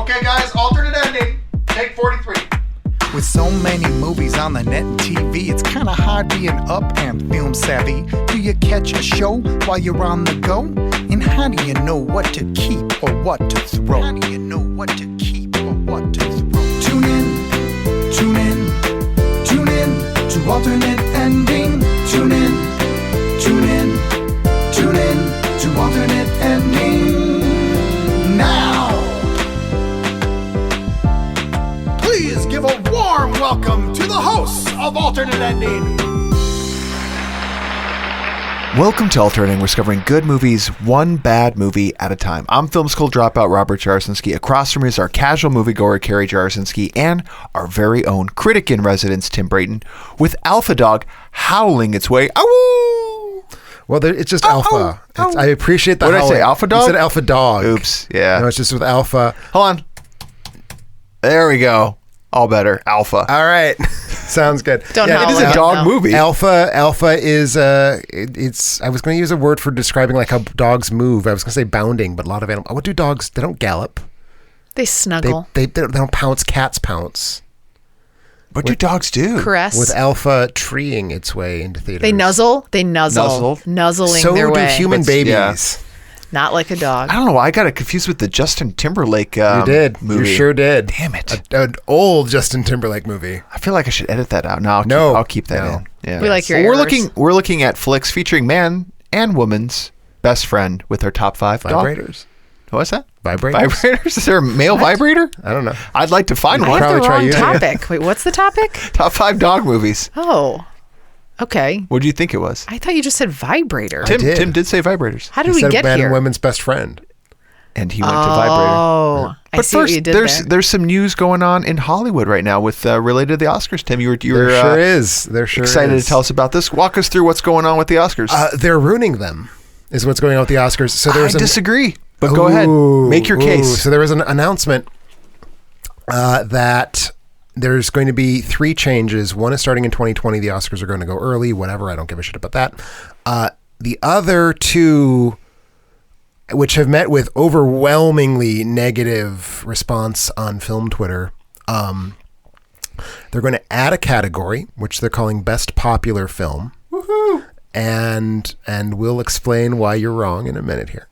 Okay, guys, alternate ending. Take 43. With so many movies on the net and TV, it's kinda hard being up and film savvy. Do you catch a show while you're on the go? And how do you know what to keep or what to throw? How do you know what to keep or what to throw? Tune in, tune in, tune in to alternate ending. Tune in, tune in, tune in to alternate ending. Now! Please give a warm welcome to the hosts of Alternate Ending. Welcome to Alternating. We're discovering good movies, one bad movie at a time. I'm film school dropout Robert Jarzinski. Across from me is our casual moviegoer Carrie Jarzinski and our very own critic in residence Tim Brayton, with Alpha Dog howling its way. Ow! Well, it's just Alpha. I appreciate the What did I howling. say, Alpha Dog? You said Alpha Dog. Oops, yeah. No, it's just with Alpha. Hold on. There we go. All better. Alpha. All right. Sounds good. It is a dog movie. Alpha is it's. I was going to use a word for describing like how dogs move. I was going to say bounding, but a lot of animals. What do dogs? They don't gallop. They snuggle. They don't pounce. Cats pounce. What do dogs do? Caress. With Alpha treeing its way into theaters. They nuzzle. Nuzzling so their way. So do human babies. Yeah. Not like a dog. I don't know why I got it confused with the Justin Timberlake you did. movie. You sure did. Damn it. An old Justin Timberlake movie. I feel like I should edit that out. No, I'll keep that in. Yeah. We like your We're errors. looking at flicks featuring man and woman's best friend with our top 5 Vibrators. What's that? Vibrators. Is there a male vibrator? I don't know. I'd like to find I one. have the probably try wrong using it. topic. Wait, what's the topic? Top 5 dog movies. Oh, okay. What do you think it was? I thought you just said vibrator. Tim did say vibrators. How did He we said get man here? and women's best friend. And he went to vibrator. Oh, I But see what first, you did there's there. there's some news going on in Hollywood right now with related to the Oscars. Tim, you were There sure is. There sure excited is. to tell us about this. Walk us through what's going on with the Oscars. They're ruining them, is what's going on with the Oscars. So I there's disagree, but go ahead. Make your case. So there was an announcement that there's going to be 3 changes. One is starting in 2020. The Oscars are going to go early, whatever. I don't give a shit about that. The other 2, which have met with overwhelmingly negative response on film Twitter, they're going to add a category, which they're calling Best Popular Film. Woohoo! And we'll explain why you're wrong in a minute here.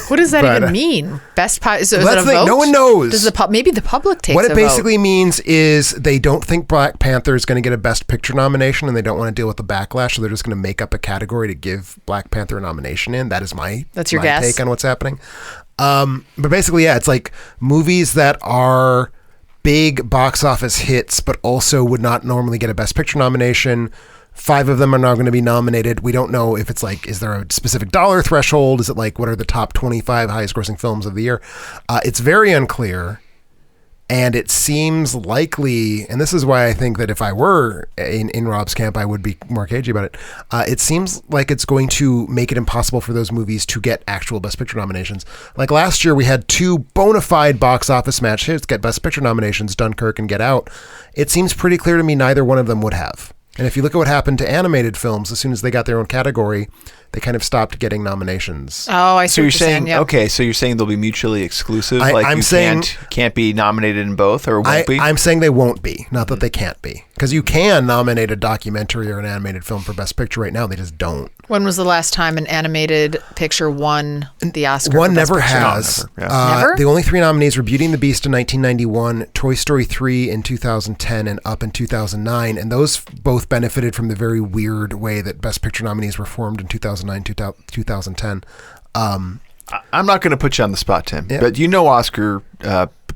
What does that But, even mean? Best so is it a that's the thing, vote? no one knows. Does maybe the public takes What a it vote? basically means is they don't think Black Panther is going to get a Best Picture nomination, and they don't want to deal with the backlash, so they're just going to make up a category to give Black Panther a nomination in. That is That's your my guess? take on what's happening. But basically, yeah, it's like movies that are big box office hits, but also would not normally get a Best Picture nomination. 5 of them are now going to be nominated. We don't know if it's like, is there a specific dollar threshold? Is it like, what are the top 25 highest grossing films of the year? It's very unclear. And it seems likely, and this is why I think that if I were in Rob's camp, I would be more cagey about it. It seems like it's going to make it impossible for those movies to get actual Best Picture nominations. Like last year, we had 2 bona fide box office smash hits get Best Picture nominations, Dunkirk and Get Out. It seems pretty clear to me neither one of them would have. And if you look at what happened to animated films, as soon as they got their own category, they kind of stopped getting nominations. Oh, I see So what you're saying, yeah. okay, so you're saying they'll be mutually exclusive? I'm you saying- can't be nominated in both, or won't be? I'm saying they won't be, not that they can't be. Because you can nominate a documentary or an animated film for Best Picture right now. They just don't. When was the last time an animated picture won the Oscar? One for Best never Picture? has. No, never, Never? The only 3 nominees were Beauty and the Beast in 1991, Toy Story 3 in 2010, and Up in 2009. And those both benefited from the very weird way that Best Picture nominees were formed in 2009, 2010. I'm not going to put you on the spot, Tim, Yeah. but you know Oscar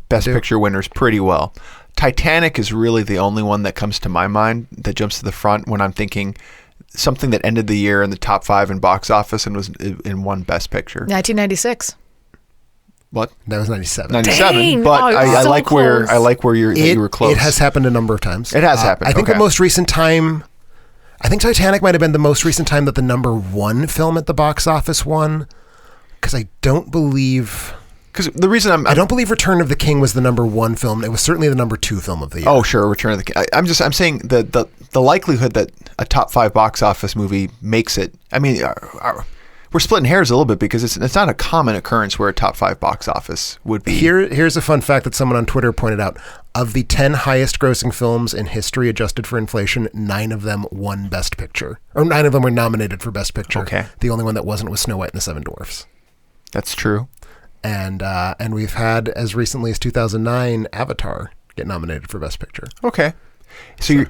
Best Picture winners pretty well. Titanic is really the only one that comes to my mind that jumps to the front when I'm thinking something that ended the year in the top 5 in box office and was in one Best Picture. 1996. What? That was 97. 97. Dang! But Oh, I so like close. where you were close. It has happened a number of times. It has happened. I think Okay. the most recent time, I think Titanic might have been the most recent time that the number 1 film at the box office won. Because I don't believe... Because the reason I don't believe Return of the King was the number 1 film. It was certainly the number 2 film of the year. Oh, sure, Return of the King. I'm saying the likelihood that a top 5 box office movie makes it. I mean, we're splitting hairs a little bit because it's not a common occurrence where a top 5 box office would be. Here's a fun fact that someone on Twitter pointed out. Of the 10 highest grossing films in history adjusted for inflation, 9 of them won Best Picture. Or 9 of them were nominated for Best Picture. Okay. The only one that wasn't was Snow White and the Seven Dwarfs. That's true. And we've had, as recently as 2009, Avatar get nominated for Best Picture. Okay. So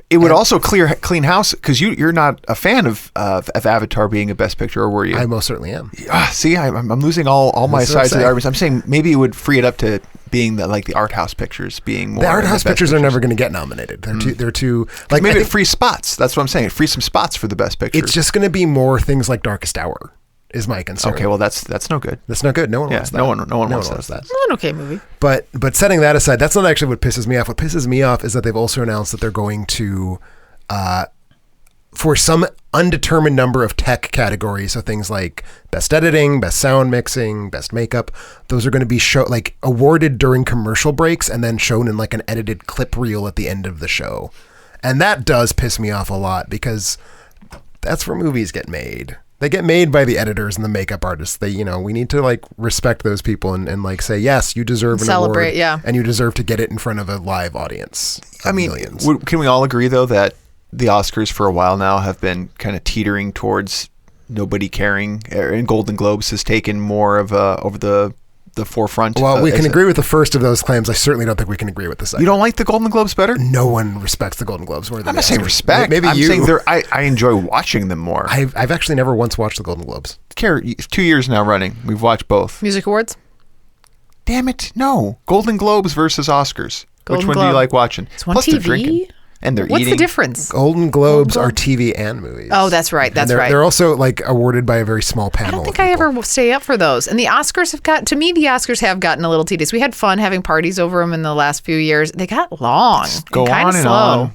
it would also clean house because you're not a fan of Avatar being a Best Picture, or were you? I most certainly am. See, I'm losing all my That's what I'm sides of the saying. arguments. I'm saying maybe it would free it up to being the art house pictures being more. The art in house Best pictures are never going to get nominated. They're too like maybe I it think frees spots. That's what I'm saying. It frees some spots for the Best Picture. it's just going to be more things like Darkest Hour. Is my concern. okay. Well, that's no good. That's not good. No one wants that. no one wants that. It's an okay movie. But setting that aside, that's not actually what pisses me off. What pisses me off is that they've also announced that they're going to, for some undetermined number of tech categories, so things like best editing, best sound mixing, best makeup, those are going to be awarded during commercial breaks and then shown in like an edited clip reel at the end of the show. And that does piss me off a lot because that's where movies get made. They get made by the editors and the makeup artists. We need to like respect those people and like say, yes, you deserve an Celebrate, award, yeah. and you deserve to get it in front of a live audience. I mean, millions. can we all agree though that the Oscars for a while now have been kind of teetering towards nobody caring, and Golden Globes has taken more of over the forefront? Well, we can agree with the first of those claims. I certainly don't think we can agree with the second. You don't like the Golden Globes better? No one respects the Golden Globes more than I'm not the saying Oscars. respect. Maybe I'm you. saying I enjoy watching them more. I've actually never once watched the Golden Globes. Care 2 years now running. We've watched both. Music awards. Damn it! No, Golden Globes versus Oscars. Golden Which one do you Globe. like watching? It's one Plus they're TV. drinking and they're What's eating. the difference? Golden Globes Golden are TV and movies. Oh, that's right. And That's they're, right. They're also like awarded by a very small panel. I don't think of I people. ever stay up for those. And the Oscars to me, the Oscars have gotten a little tedious. We had fun having parties over them in the last few years. They got long. Go and kind on of and slow. on.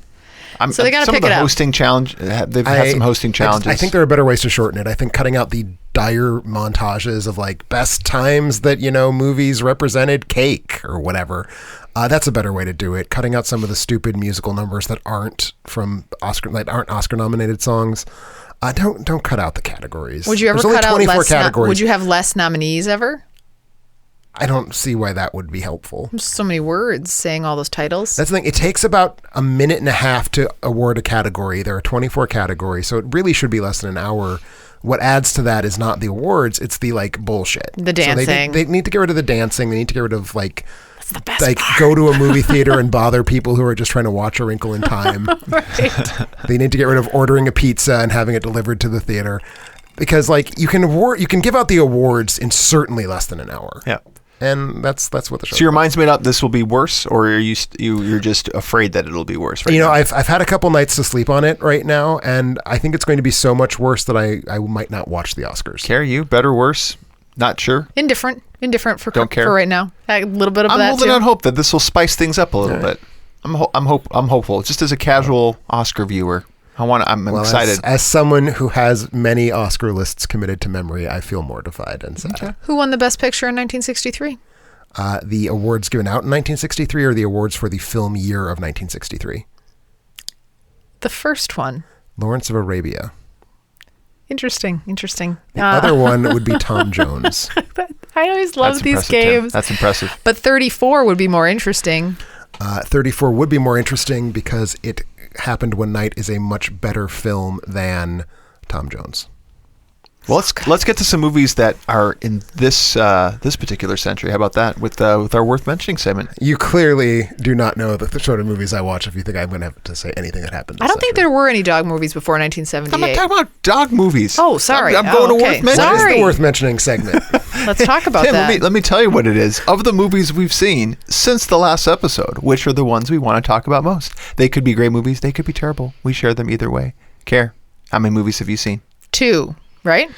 So they gotta some pick of it the up. hosting challenge. They've had some hosting challenges. I think there are better ways to shorten it. I think cutting out the dire montages of like best times that movies represented cake or whatever. That's a better way to do it. Cutting out some of the stupid musical numbers that aren't Oscar nominated songs. Don't cut out the categories. Would you ever There's only cut out 24 less? categories. Would you have less nominees ever? I don't see why that would be helpful. There's so many words saying all those titles. That's the thing. It takes about a minute and a half to award a category. There are 24 categories, so it really should be less than an hour. What adds to that is not the awards; it's the like bullshit. The dancing. So they need to get rid of the dancing. They need to get rid of like That's the best like part. go to a movie theater and bother people who are just trying to watch A Wrinkle in Time. They need to get rid of ordering a pizza and having it delivered to the theater, because like you can give out the awards in certainly less than an hour. Yeah. And that's what the show. So your mind's made up. This will be worse, or are you're just afraid that it'll be worse? Right now? I've had a couple nights to sleep on it right now, and I think it's going to be so much worse that I might not watch the Oscars. Care you better, worse? Not sure. Indifferent for Don't care. for right now. A little bit of I'm that holding too. out hope that this will spice things up a little bit. I'm hopeful. Just as a casual Oscar viewer, I'm excited. As someone who has many Oscar lists committed to memory, I feel mortified and sad. Okay. Who won the Best Picture in 1963? The awards given out in 1963 are the awards for the film year of 1963. The first one. Lawrence of Arabia. Interesting. The other one would be Tom Jones. I always love That's these impressive, Tim. games. That's impressive. But 34 would be more interesting. 34 would be more interesting because It Happened One Night is a much better film than Tom Jones. Well, let's get to some movies that are in this particular century. How about that with our worth mentioning segment? You clearly do not know the sort of movies I watch if you think I'm going to have to say anything that happened. I don't think there were any dog movies before 1978. I'm not talking about dog movies. Oh, sorry. I'm going to okay. worth mentioning. What is Sorry. the worth mentioning segment? Let's talk about Tim, that. let me tell you what it is. Of the movies we've seen since the last episode, which are the ones we want to talk about most? They could be great movies. They could be terrible. We share them either way. Care? How many movies have you seen? 2, right?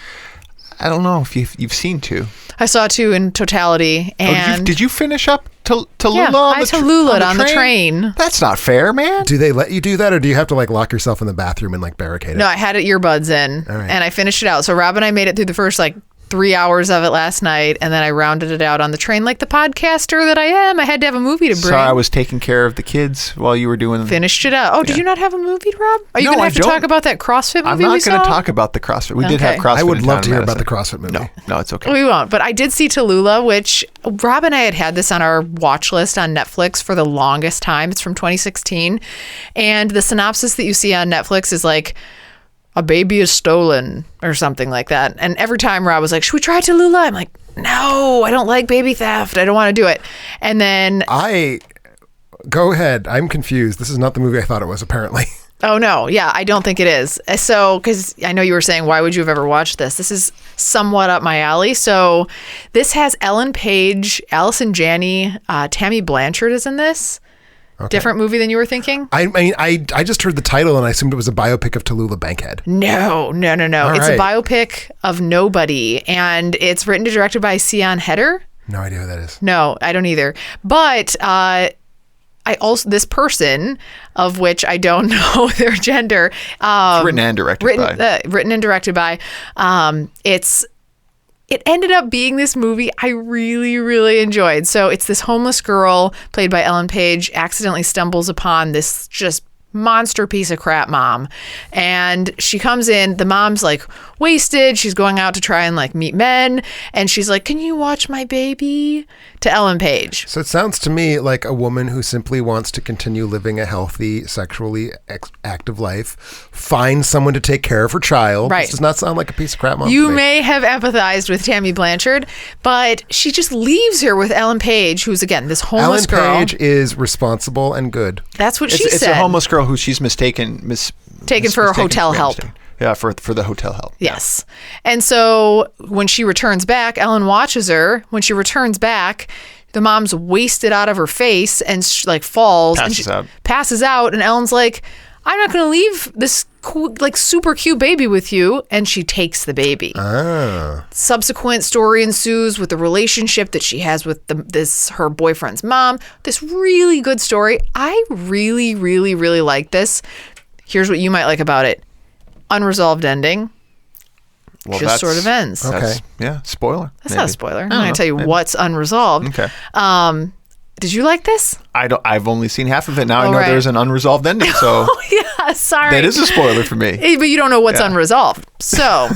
I don't know if you've seen 2. I saw 2 in totality, and did you finish up Tallulah? yeah, on I the Tallulah on the train. That's not fair, man. Do they let you do that, or do you have to like lock yourself in the bathroom and like barricade it? No, I had earbuds in, All right. and I finished it out. So Rob and I made it through the first like 3 hours of it last night, and then I rounded it out on the train like the podcaster that I am. I had to have a movie to bring. So I was taking care of the kids while you were doing. Finished it out. Oh, did you not have a movie, Rob? Are you going to have to talk about that CrossFit movie? I'm not going to talk about the CrossFit. We did have CrossFit. I would in love town to in hear about the Madison. CrossFit movie. No, it's okay. We won't. But I did see Tallulah, which Rob and I had this on our watch list on Netflix for the longest time. It's from 2016. And the synopsis that you see on Netflix is like, a baby is stolen or something like that. And every time Rob was like, should we try Tallulah? I'm like, no, I don't like baby theft. I don't want to do it. And then Go ahead. I'm confused. This is not the movie I thought it was, apparently. oh, no. Yeah, I don't think it is. So, because I know you were saying, why would you have ever watched this? This is somewhat up my alley. So, this has Ellen Page, Allison Janney, Tammy Blanchard is in this. Okay. Different movie than you were thinking? I mean, I just heard the title and I assumed it was a biopic of Tallulah Bankhead. No. All It's right. a biopic of nobody, and it's written and directed by Sian Heder. No idea who that is. No, I don't either. But this person, of which I don't know their gender, Written and directed by. written and directed by. It ended up being this movie I really, really enjoyed. So it's this homeless girl played by Ellen Page accidentally stumbles upon this just monster piece of crap mom. And she comes in, the mom's like wasted. She's going out to try and like meet men. And she's like, can you watch my baby? To Ellen Page. So it sounds to me like a woman who simply wants to continue living a healthy, sexually active life, finds someone to take care of her child. Right. This does not sound like a piece of crap mom. You to me. may have empathized with Tammy Blanchard, but she just leaves her with Ellen Page, who's again this homeless girl. Ellen Page is responsible and good. That's what she It's said. a homeless girl who she's taken for hotel help. Yeah, for the hotel help. Yes. And so when she returns back, Ellen watches her. When she returns back, the mom's wasted out of her face and falls. Passes out. And Ellen's like, I'm not going to leave this cool, super cute baby with you. And she takes the baby. Subsequent story ensues with the relationship that she has with her boyfriend's mom. This really good story. I really, really, really like this. Here's what you might like about it. Unresolved ending. Well, just sort of ends. Okay. Yeah, spoiler. That's not a spoiler. I'm going to tell you what's unresolved. Okay. Did you like this? I've only seen half of it. Now I know right. there's an unresolved ending, so Yeah, sorry. that is a spoiler for me. But you don't know what's unresolved. So,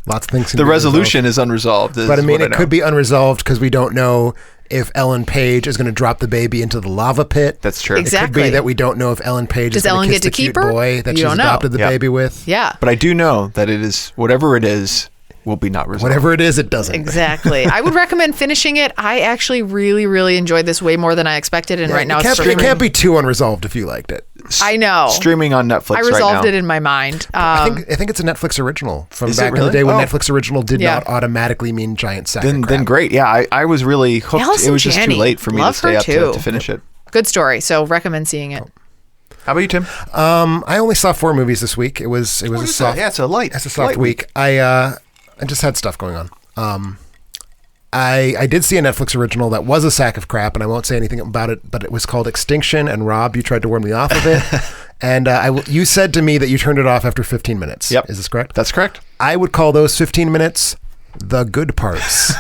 Lots of things. The resolution is unresolved. But I mean, it could be unresolved because we don't know if Ellen Page is going to drop the baby into the lava pit. That's true. Exactly. It could be that we don't know if Ellen Page Does is going Ellen to get kiss to the keep cute her? boy that You she's don't know. adopted the Yep. baby with. yeah. But I do know that it is whatever it is will be not resolved. Whatever it is, it doesn't. Exactly. I would recommend finishing it. I actually really, really enjoyed this way more than I expected. And right now it's it can't be too unresolved if you liked it. I know. Streaming on Netflix I right resolved now. it in my mind. I think it's a Netflix original from Is it back in the really? day when Oh. Netflix original did Yeah. not automatically mean giant sack Then of crap. great. Yeah, I was really hooked. Allison It was just Janney. too late for me Love to stay her up too. to finish it. Good story. So recommend seeing it. How about you, Tim? I only saw 4 movies this week. It was a soft. Yeah, it's a light. It's a soft week. I just had stuff going on. I did see a Netflix original that was a sack of crap, and I won't say anything about it, but it was called Extinction, and Rob, you tried to warn me off of it. And you said to me that you turned it off after 15 minutes. Yep. Is this correct? That's correct. I would call those 15 minutes the good parts.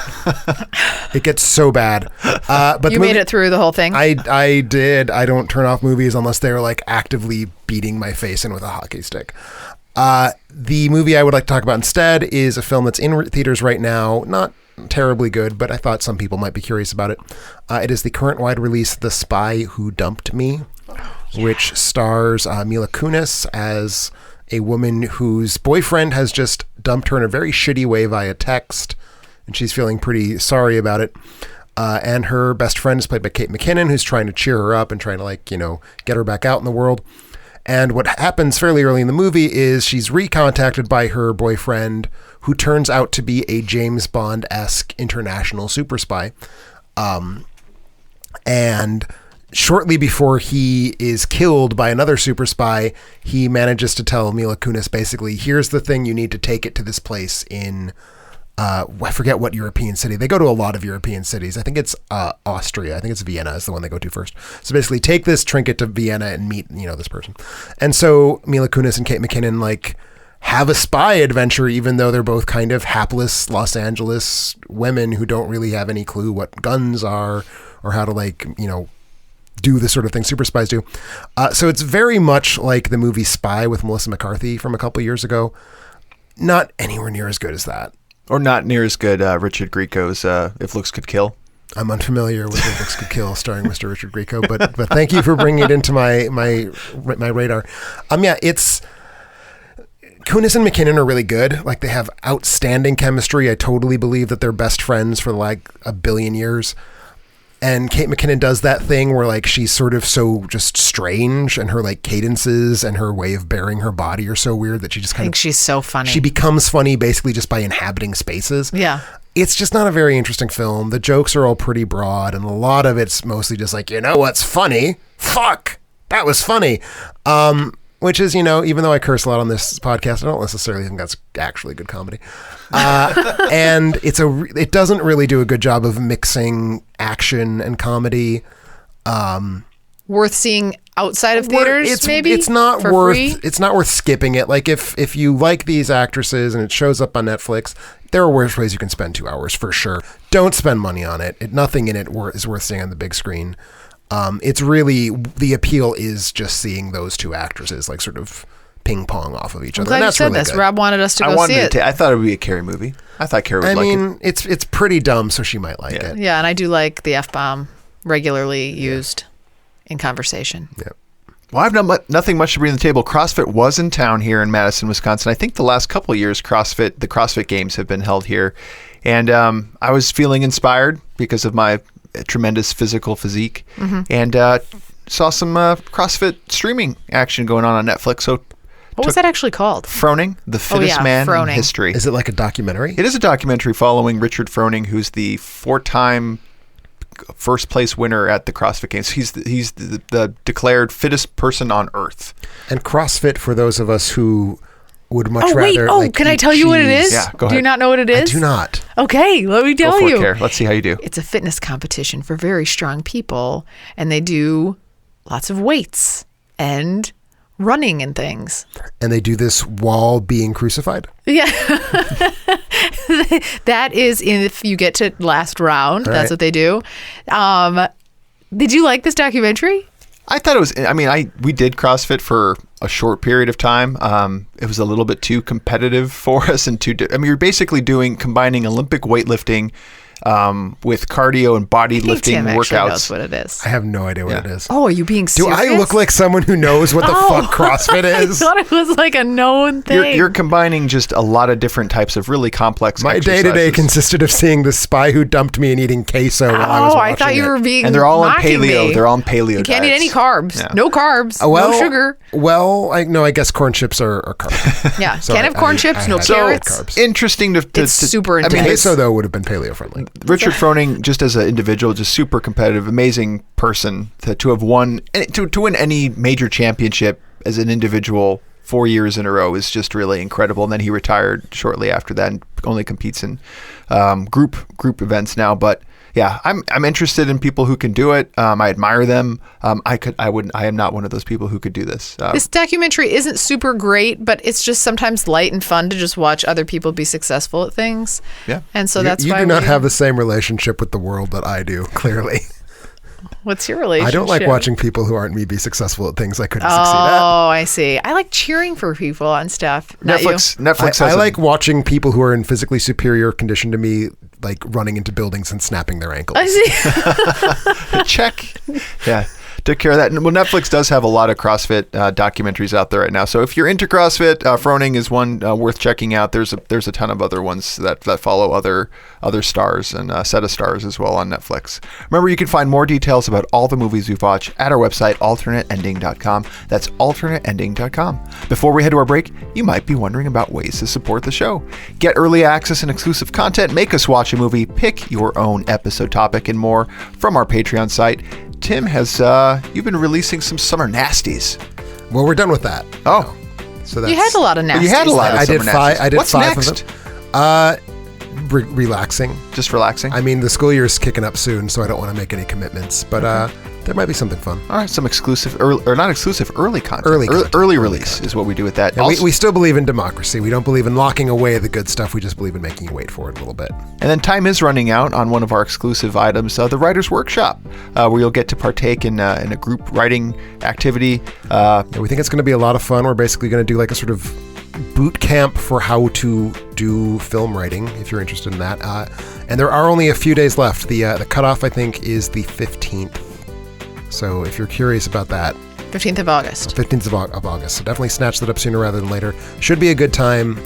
It gets so bad. But You made it through the whole thing? I did. I don't turn off movies unless they're like actively beating my face in with a hockey stick. The movie I would like to talk about instead is a film that's in theaters right now. Not terribly good, but I thought some people might be curious about it. It is the current wide release The Spy Who Dumped Me, which stars Mila Kunis as a woman whose boyfriend has just dumped her in a very shitty way via text, and she's feeling pretty sorry about it. And her best friend is played by Kate McKinnon, who's trying to cheer her up and trying to, get her back out in the world. And what happens fairly early in the movie is she's recontacted by her boyfriend, who turns out to be a James Bond-esque international super spy. And shortly before he is killed by another super spy, he manages to tell Mila Kunis basically, here's the thing, you need to take it to this place in... I forget what European city. They go to a lot of European cities. I think it's Austria. I think it's Vienna is the one they go to first. So basically take this trinket to Vienna and meet, this person. And so Mila Kunis and Kate McKinnon have a spy adventure, even though they're both kind of hapless Los Angeles women who don't really have any clue what guns are or how to, like, you know, do the sort of thing super spies do. So it's very much like the movie Spy with Melissa McCarthy from a couple years ago. Not anywhere near as good as that. Or not near as good Richard Grieco's If Looks Could Kill. I'm unfamiliar with If Looks Could Kill starring Mr. Richard Grieco, but thank you for bringing it into my radar. It's... Kunis and McKinnon are really good. Like, they have outstanding chemistry. I totally believe that they're best friends for like a billion years. And Kate McKinnon does that thing where, like, she's sort of so just strange, and her, like, cadences and her way of bearing her body are so weird that she just kind of... she's so funny. She becomes funny basically just by inhabiting spaces. Yeah. It's just not a very interesting film. The jokes are all pretty broad, and a lot of it's mostly just like, you know what's funny? Fuck! That was funny. Which is, you know, even though I curse a lot on this podcast, I don't necessarily think that's actually good comedy. And it doesn't really do a good job of mixing action and comedy. Worth seeing outside of theaters, maybe? It's not for worth free? It's not worth skipping it. Like, if you like these actresses and it shows up on Netflix, there are worse ways you can spend 2 hours for sure. Don't spend money on it. Nothing in it is worth seeing on the big screen. It's really, the appeal is just seeing those two actresses like sort of ping pong off of each other. I'm glad and that's you said really this. good. Rob wanted us to go see it. I thought it would be a Carrie movie. I thought Carrie would like it. I mean, it's pretty dumb, so she might like it. Yeah, and I do like the F-bomb regularly used in conversation. Yeah. Well, I've nothing much to bring to the table. CrossFit was in town here in Madison, Wisconsin. I think the last couple of years, the CrossFit Games have been held here. And I was feeling inspired because of my tremendous physical physique, and saw some CrossFit streaming action going on Netflix. So, what was that actually called? Froning, the fittest man Froning. in history. Is it like a documentary? It is a documentary following Richard Froning, who's the 4-time first place winner at the CrossFit Games. He's the declared fittest person on earth. And CrossFit, for those of us who would much rather. Can I tell you what it is? Yeah, go ahead. Do you not know what it is? I do not. Okay, let me tell Go for you. it, Care. Let's see how you do. It's a fitness competition for very strong people, and they do lots of weights and running and things. And they do this while being crucified? Yeah. That is if you get to last round. All That's right. what they do. Did you like this documentary? I thought it was. I mean, we did CrossFit for a short period of time. It was a little bit too competitive for us, and you're basically combining Olympic weightlifting with cardio and body lifting Tim workouts. actually knows what it is. I have no idea what it is. Oh, are you being Do serious? I look like someone who knows what the fuck CrossFit is? I thought it was like a known thing. You're combining just a lot of different types of really complex My exercises. day-to-day consisted of seeing the spy who dumped me and eating queso while I was watching I thought you it. were being And they're all on mocking paleo. me. They're all on paleo You can't eat diets. any carbs. Yeah. No carbs. Well, no sugar. Well, I guess corn chips are carbs. Yeah. So Can't have corn chips. No had carrots. carbs. Interesting to It's super I mean, intense. Queso, though, would have been paleo-friendly. Richard Froning, just as an individual, just super competitive, amazing person to have won, to win any major championship as an individual 4 years in a row is just really incredible. And then he retired shortly after that and only competes in group events now. But yeah, I'm interested in people who can do it. I admire them. I am not one of those people who could do this. This documentary isn't super great, but it's just sometimes light and fun to just watch other people be successful at things. Yeah. And so that's you why do not have the same relationship with the world that I do, clearly. What's your relationship? I don't like watching people who aren't me be successful at things I couldn't succeed at. Oh, I see. I like cheering for people on stuff. Not Netflix has I like watching people who are in physically superior condition to me, like running into buildings and snapping their ankles. I see. check. Yeah. Took care of that. Well, Netflix does have a lot of CrossFit documentaries out there right now. So if you're into CrossFit, Froning is one worth checking out. There's a ton of other ones that follow other stars and a set of stars as well on Netflix. Remember, you can find more details about all the movies we've watched at our website, alternateending.com. That's alternateending.com. Before we head to our break, you might be wondering about ways to support the show. Get early access and exclusive content, make us watch a movie, pick your own episode topic, and more from our Patreon site. Tim you've been releasing some summer nasties. Well, we're done with that. Oh, So that's, You had a lot of nasties. you had a lot of I did summer five. nasties. I did What's five next? of them. Relaxing. Just relaxing. I mean, the school year is kicking up soon, so I don't want to make any commitments. But There might be something fun. All right, some exclusive, or not exclusive, early content. Early release is what we do with that. Yeah, we still believe in democracy. We don't believe in locking away the good stuff. We just believe in making you wait for it a little bit. And then time is running out on one of our exclusive items, the Writer's Workshop, where you'll get to partake in a group writing activity. We think it's going to be a lot of fun. We're basically going to do like a sort of boot camp for how to do film writing, if you're interested in that. And there are only a few days left. The cutoff, I think, is the 15th. So if you're curious about that. 15th of August. 15th of August. So definitely snatch that up sooner rather than later. Should be a good time.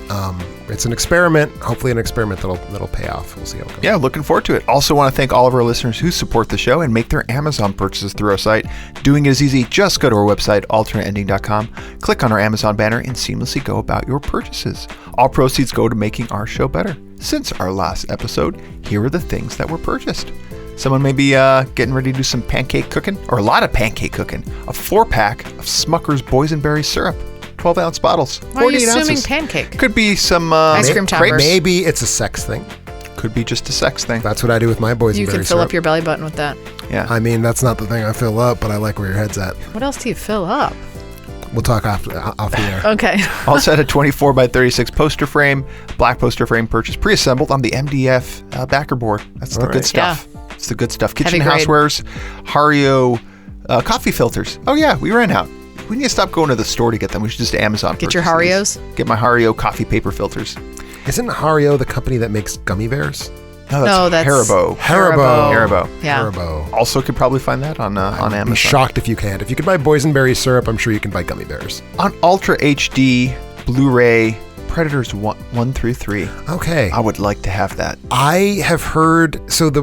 It's an experiment. Hopefully an experiment that'll pay off. We'll see how it goes. Yeah, looking forward to it. Also want to thank all of our listeners who support the show and make their Amazon purchases through our site. Doing it is easy. Just go to our website, alternateending.com, click on our Amazon banner, and seamlessly go about your purchases. All proceeds go to making our show better. Since our last episode, here are the things that were purchased. Someone may be getting ready to do some pancake cooking, or a lot of pancake cooking. A 4-pack of Smucker's boysenberry syrup, 12-ounce bottles, 48 Why are you assuming ounces. pancake? Could be some ice cream toppers. Maybe it's a sex thing. Could be just a sex thing. That's what I do with my boysenberry syrup. You can fill up your belly button with that. Yeah. I mean, that's not the thing I fill up, but I like where your head's at. What else do you fill up? We'll talk off the air. Okay. Also had a 24 by 36 poster frame, black poster frame purchase, pre-assembled on the MDF backer board. That's the good stuff. Yeah. It's the good stuff. Kitchen Heavy grade. housewares, Hario coffee filters. Oh yeah, we ran out. We need to stop going to the store to get them. We should just Amazon Get your purchase these. Harios? Get my Hario coffee paper filters. Isn't Hario the company that makes gummy bears? No, that's Haribo. Haribo. Yeah. Haribo. Also could probably find that on Amazon. Be shocked if you can't. If you can buy boysenberry syrup, I'm sure you can buy gummy bears. On Ultra HD, Blu-ray, Predators 1 through 3. Okay. I would like to have that. I have heard, so the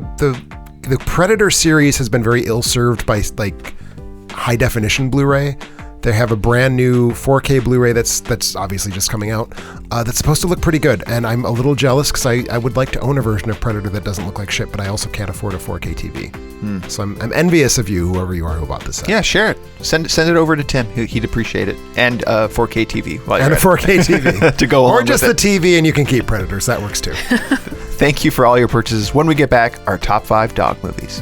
Predator series has been very ill-served by like high definition Blu-ray. They have a brand new 4K Blu-ray that's obviously just coming out that's supposed to look pretty good, and I'm a little jealous because I would like to own a version of Predator that doesn't look like shit, but I also can't afford a 4K TV. So I'm envious of you, whoever you are who bought this set. Yeah, share it. Send it over to Tim. He'd appreciate it. And 4K TV. And a 4K TV. to go along Or just with the TV and you can keep Predators. That works too. Thank you for all your purchases. When we get back, our top 5 dog movies.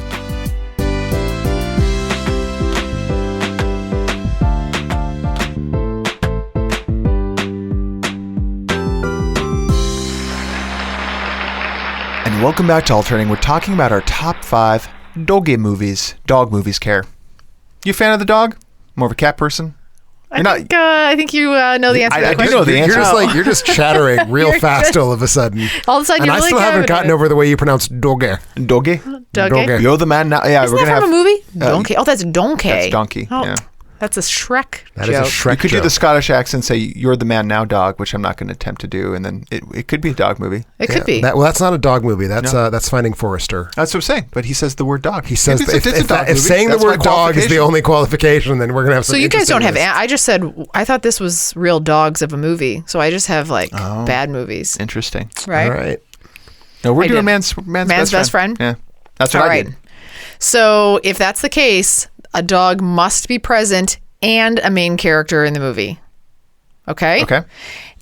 And welcome back to Alternating. We're talking about our top 5 dog movies. Dog movies, Care. You a fan of the dog? More of a cat person? I think you know the answer to that I question. do know the answer. You're just chattering real fast all of a sudden. All of a sudden, And you're I really still haven't gotten over the way you pronounce doge. Doggy? Donkey. You're the man now. Yeah, Isn't we're that gonna from have a movie? Donkey. Oh, that's Donkey. That's Donkey. Oh, Yeah. that's a Shrek That joke. is a Shrek You could do joke. the Scottish accent, say "You're the man now, dog," which I'm not going to attempt to do, and then it could be a dog movie. It could be. That's not a dog movie. That's Finding Forrester. That's what I'm saying. But he says the word dog. He says if movie, saying the that's my word dog is the qualification. only qualification, then we're gonna have some. So you guys don't have. interesting I just said I thought this was real dogs of a movie. So I just have like bad movies, Interesting. right? All right. No, we're I doing did. man's best friend. Yeah, that's what All I right. did. So if that's the case, a dog must be present and a main character in the movie. Okay? Okay.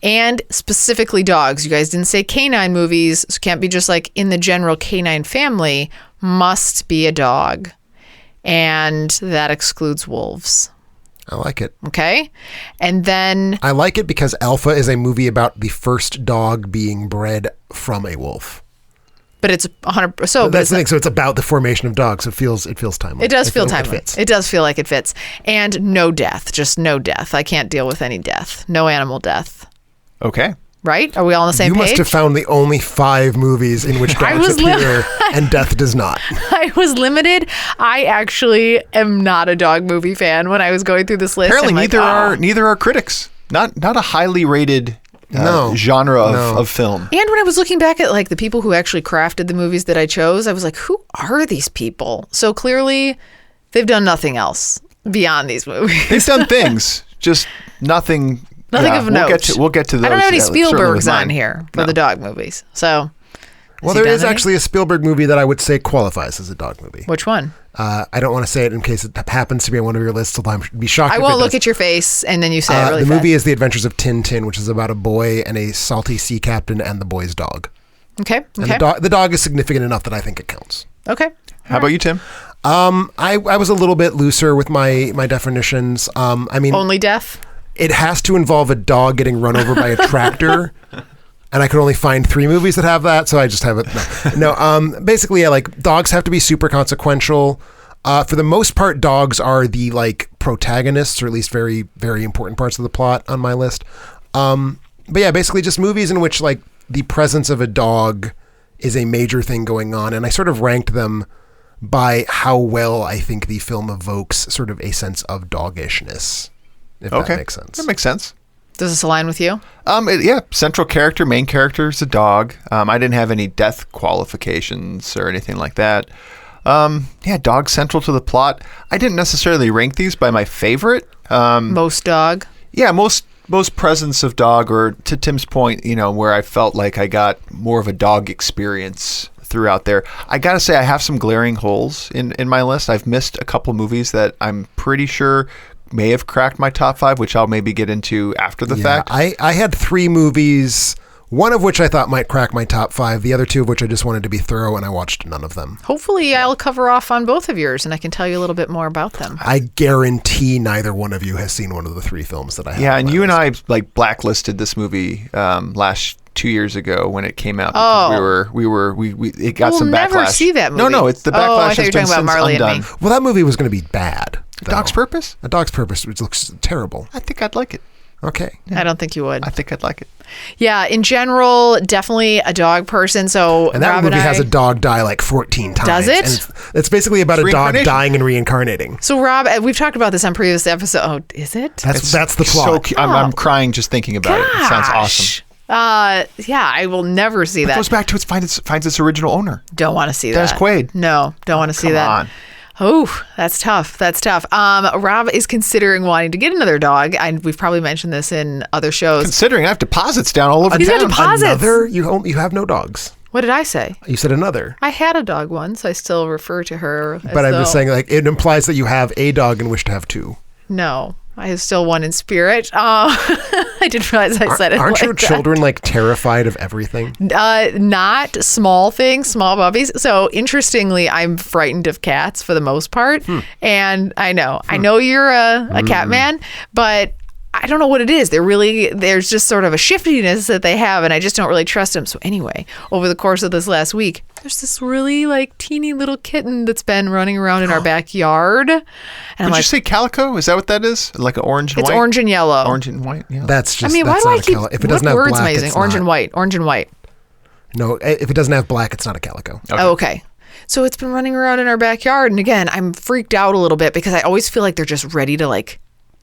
And specifically dogs. You guys didn't say canine movies, so it can't be just like in the general canine family. Must be a dog. And that excludes wolves. I like it. Okay? And then I like it because Alpha is a movie about the first dog being bred from a wolf. but it's 100%. So but That's it's the thing. So it's about the formation of dogs. It feels timely. It does feel feels like timely. fits. It does feel like it fits. And no death. Just no death. I can't deal with any death. No animal death. Okay. Right? Are we all on the same You page? must have found the only 5 movies in which I dogs was appear and death does not. I was limited. I actually am not a dog movie fan when I was going through this list. Apparently, I'm like, neither are critics. Not a highly rated genre of film. And when I was looking back at like the people who actually crafted the movies that I chose, I was like, who are these people? So clearly, they've done nothing else beyond these movies. They've done things, just nothing. Nothing of note. We'll get to those. I don't have any certainly with Spielbergs on mine. here for the dog movies. So, Well, has he there done is any? actually a Spielberg movie that I would say qualifies as a dog movie. Which one? I don't want to say it in case it happens to be on one of your lists, so I'll be shocked. I if won't it look does. at your face and then you say it really The fast. movie is The Adventures of Tintin, which is about a boy and a salty sea captain and the boy's dog. Okay. And Okay. the dog is significant enough that I think it counts. Okay. How about you, Tim? I was a little bit looser with my definitions. I mean, only death. It has to involve a dog getting run over by a tractor. And I could only find 3 movies that have that, so I just have it. No, basically, yeah, like dogs have to be super consequential. For the most part, dogs are the like protagonists, or at least very, very important parts of the plot on my list. But yeah, basically just movies in which like the presence of a dog is a major thing going on, and I sort of ranked them by how well I think the film evokes sort of a sense of doggishness. If that makes sense. That makes sense. Does this align with you? Yeah, central character, main character is a dog. I didn't have any death qualifications or anything like that. Yeah, dog central to the plot. I didn't necessarily rank these by my favorite. Most dog. Yeah, most presence of dog, or to Tim's point, where I felt like I got more of a dog experience throughout there. I gotta say, I have some glaring holes in my list. I've missed a couple movies that I'm pretty sure may have cracked my top 5, which I'll maybe get into after the fact. I had 3 movies, one of which I thought might crack my top 5, the other 2 of which I just wanted to be thorough, and I watched none of them. Hopefully I'll cover off on both of yours and I can tell you a little bit more about them. I guarantee neither one of you has seen one of the 3 films that I have. Yeah, and you and I like blacklisted this movie last 2 years ago when it came out. Because it got some backlash. We'll never see that movie. No, it's the backlash. I thought you were talking about Marley and Me. Well, that movie was going to be bad. A Dog's Purpose? A Dog's Purpose, which looks terrible. I think I'd like it. Okay. I don't think you would. I think I'd like it. Yeah, in general, definitely a dog person. So and that Rob movie has a dog die like 14 times. Does it? And it's basically about a dog dying and reincarnating. So Rob, we've talked about this on previous episode. Oh, is it? That's the plot. I'm crying just thinking about it. It sounds awesome. Yeah, I will never see that. It goes back to finds its original owner. Don't want to see that. Dennis Quaid. No, don't want to see that. Come on. Oh, that's tough. Rob is considering wanting to get another dog. We've probably mentioned this in other shows. Considering I have deposits down all over He's town. got deposits. Another? You have no dogs. What did I say? You said another. I had a dog once. I still refer to her. But I'm just saying, like, it implies that you have a dog and wish to have 2. No. I have still one in spirit. I didn't realize I said it. Aren't your that. children like terrified of everything? Not small things, small puppies. So interestingly, I'm frightened of cats for the most part. And I know you're a cat man, but I don't know what it is. There's just sort of a shiftiness that they have, and I just don't really trust them. So anyway, over the course of this last week, there's this really like teeny little kitten that's been running around in our backyard. And Did you say calico? Is that what that is? Like an orange and white? It's orange and yellow. Orange and white. Yeah. That's just. Why do I keep? If it doesn't have words black, am I using? Orange and white. Orange and white. No, if it doesn't have black, it's not a calico. Okay. Oh, okay. So it's been running around in our backyard, and again, I'm freaked out a little bit because I always feel like they're just ready to like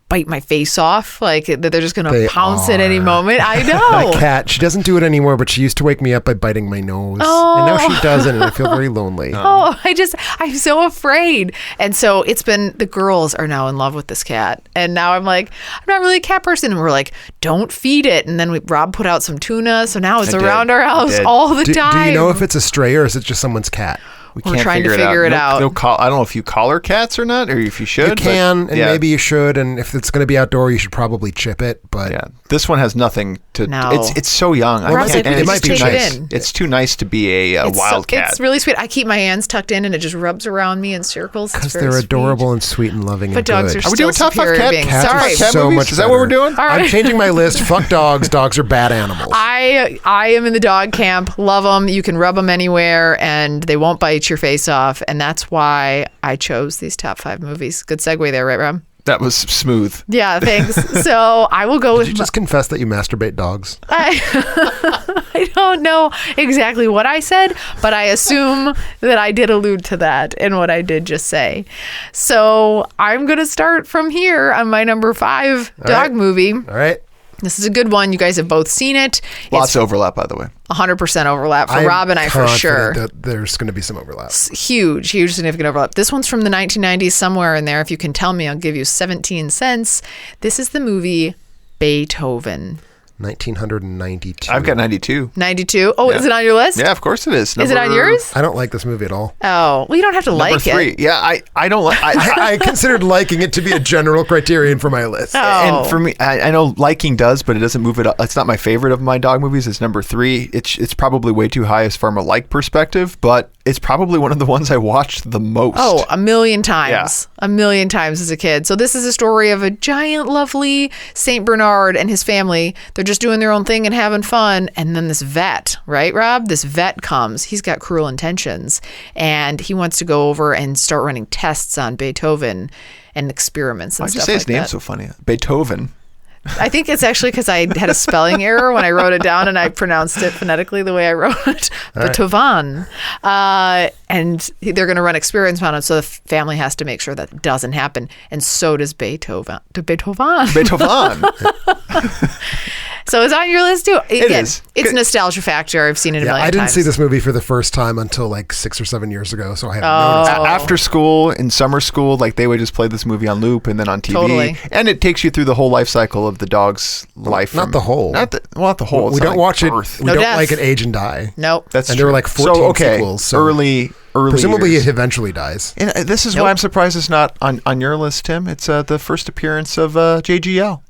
bite my face off, like that they're just gonna pounce at any moment. I know. My cat, she doesn't do it anymore, but she used to wake me up by biting my nose. And now she doesn't, and I feel very lonely. I'm so afraid. And so the girls are now in love with this cat. And now I'm like, I'm not really a cat person. And we're like, don't feed it. And then Rob put out some tuna. So now it's around our house all the time. Do you know if it's a stray or is it just someone's cat? We're trying to figure it out. I don't know if you collar cats or not, or if you should. You can, and maybe you should. And if it's going to be outdoor, you should probably chip it. But yeah, this one has nothing to. No. It's so young. It might be nice. It's too nice to be a wild cat. It's really sweet. I keep my hands tucked in, and it just rubs around me in circles. Because they're adorable and sweet and loving. But dogs good. are still superior at being. Sorry, so much. Is that what we're doing? All right. I'm changing my list. Fuck dogs. Dogs are bad animals. I am in the dog camp. Love them. You can rub them anywhere, and they won't bite your face off. And that's why I chose these top 5 movies. Good segue there, right, Rob? That was smooth. Yeah, thanks. So I will go with. Did you just confess that you masturbate dogs? I don't know exactly what I said, but I assume that I did allude to that in what I did just say. So I'm going to start from here on my number 5 dog movie. All right. This is a good one. You guys have both seen it. Lots of overlap, by the way. 100% overlap for Rob and I, for sure. That there's going to be some overlap. Huge significant overlap. This one's from the 1990s, somewhere in there. If you can tell me, I'll give you 17 cents. This is the movie Beethoven. 1992. I've got 92. 92? Oh, yeah. Is it on your list? Yeah, of course it is. Is it on yours? I don't like this movie at all. Oh, well, you don't have to like 3. it. Yeah, I don't like. I considered liking it to be a general criterion for my list. Oh. And for me, I know liking does, but it doesn't move it up. It's not my favorite of my dog movies. It's number 3. It's probably way too high as from a like perspective, but it's probably one of the ones I watched the most. Oh, a million times. Yeah. A million times as a kid. So this is a story of a giant, lovely St. Bernard and his family. They're just doing their own thing and having fun. And then this vet, right, Rob? This vet comes. He's got cruel intentions. And he wants to go over and start running tests on Beethoven and experiments and Why'd you stuff say like his name that. so funny? Beethoven. I think it's actually because I had a spelling error when I wrote it down and I pronounced it phonetically the way I wrote it. Beethoven. And they're going to run experiments on it, so the family has to make sure that doesn't happen. And so does Beethoven. Beethoven. So it's on your list too. Again, It is. It's nostalgia factor. I've seen it a million I didn't times. see this movie for the first time until like 6 or 7 years ago, so I haven't noticed. After school, in summer school, like they would just play this movie on loop and then on TV. Totally. And it takes you through the whole life cycle of the dog's life. Not the whole. Not the whole. We It's don't not watch like it. birth. We No don't death. like it age and die. Nope. That's And true. there were like 14 sequels. So early presumably years. it eventually dies. And this is why I'm surprised it's not on your list, Tim. It's the first appearance of JGL.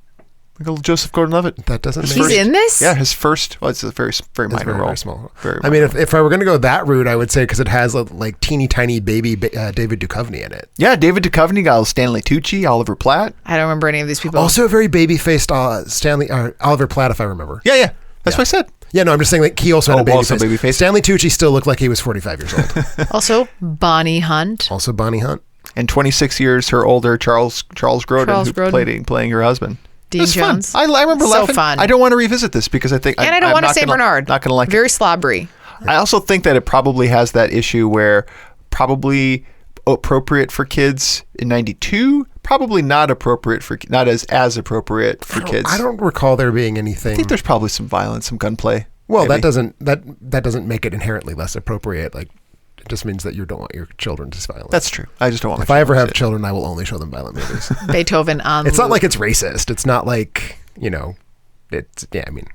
Like Joseph Gordon-Levitt. That doesn't make He's in this? Yeah, his first. Well, it's a very minor very, role. very small. Very I mean, minor. if I were going to go that route, I would say because it has like teeny tiny baby David Duchovny in it. Yeah, David Duchovny got Stanley Tucci, Oliver Platt. I don't remember any of these people. Also, a very baby faced Oliver Platt, if I remember. Yeah. That's what I said. Yeah, no, I'm just saying like he also had a also baby baby face. face. Stanley Tucci still looked like he was 45 years old. Also, Bonnie Hunt. Also, Bonnie Hunt. And 26 years her older Charles Grodin, playing her husband. Dean It was Jones. fun. I remember So laughing. fun. I don't want to revisit this because I think And I don't want to say Bernard. Not going to like Very it. slobbery. I also think that it probably has that issue where probably appropriate for kids in 92, probably not appropriate for not as appropriate for kids. I don't recall there being anything. I think there's probably some violence, some gunplay. Well, maybe. that doesn't make it inherently less appropriate. Like, it just means that you don't want your children to see violence. That's true. I just don't want. If I ever have children, I will only show them violent movies. Beethoven on It's not loop. like it's racist. It's not like it's I mean,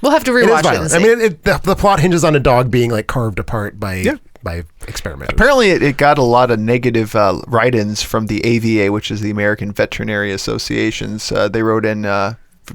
We'll have to it is rewatch it. violent. I mean, the plot hinges on a dog being like carved apart by experimenters. Apparently, it got a lot of negative write-ins from the AVA, which is the American Veterinary Associations. They wrote in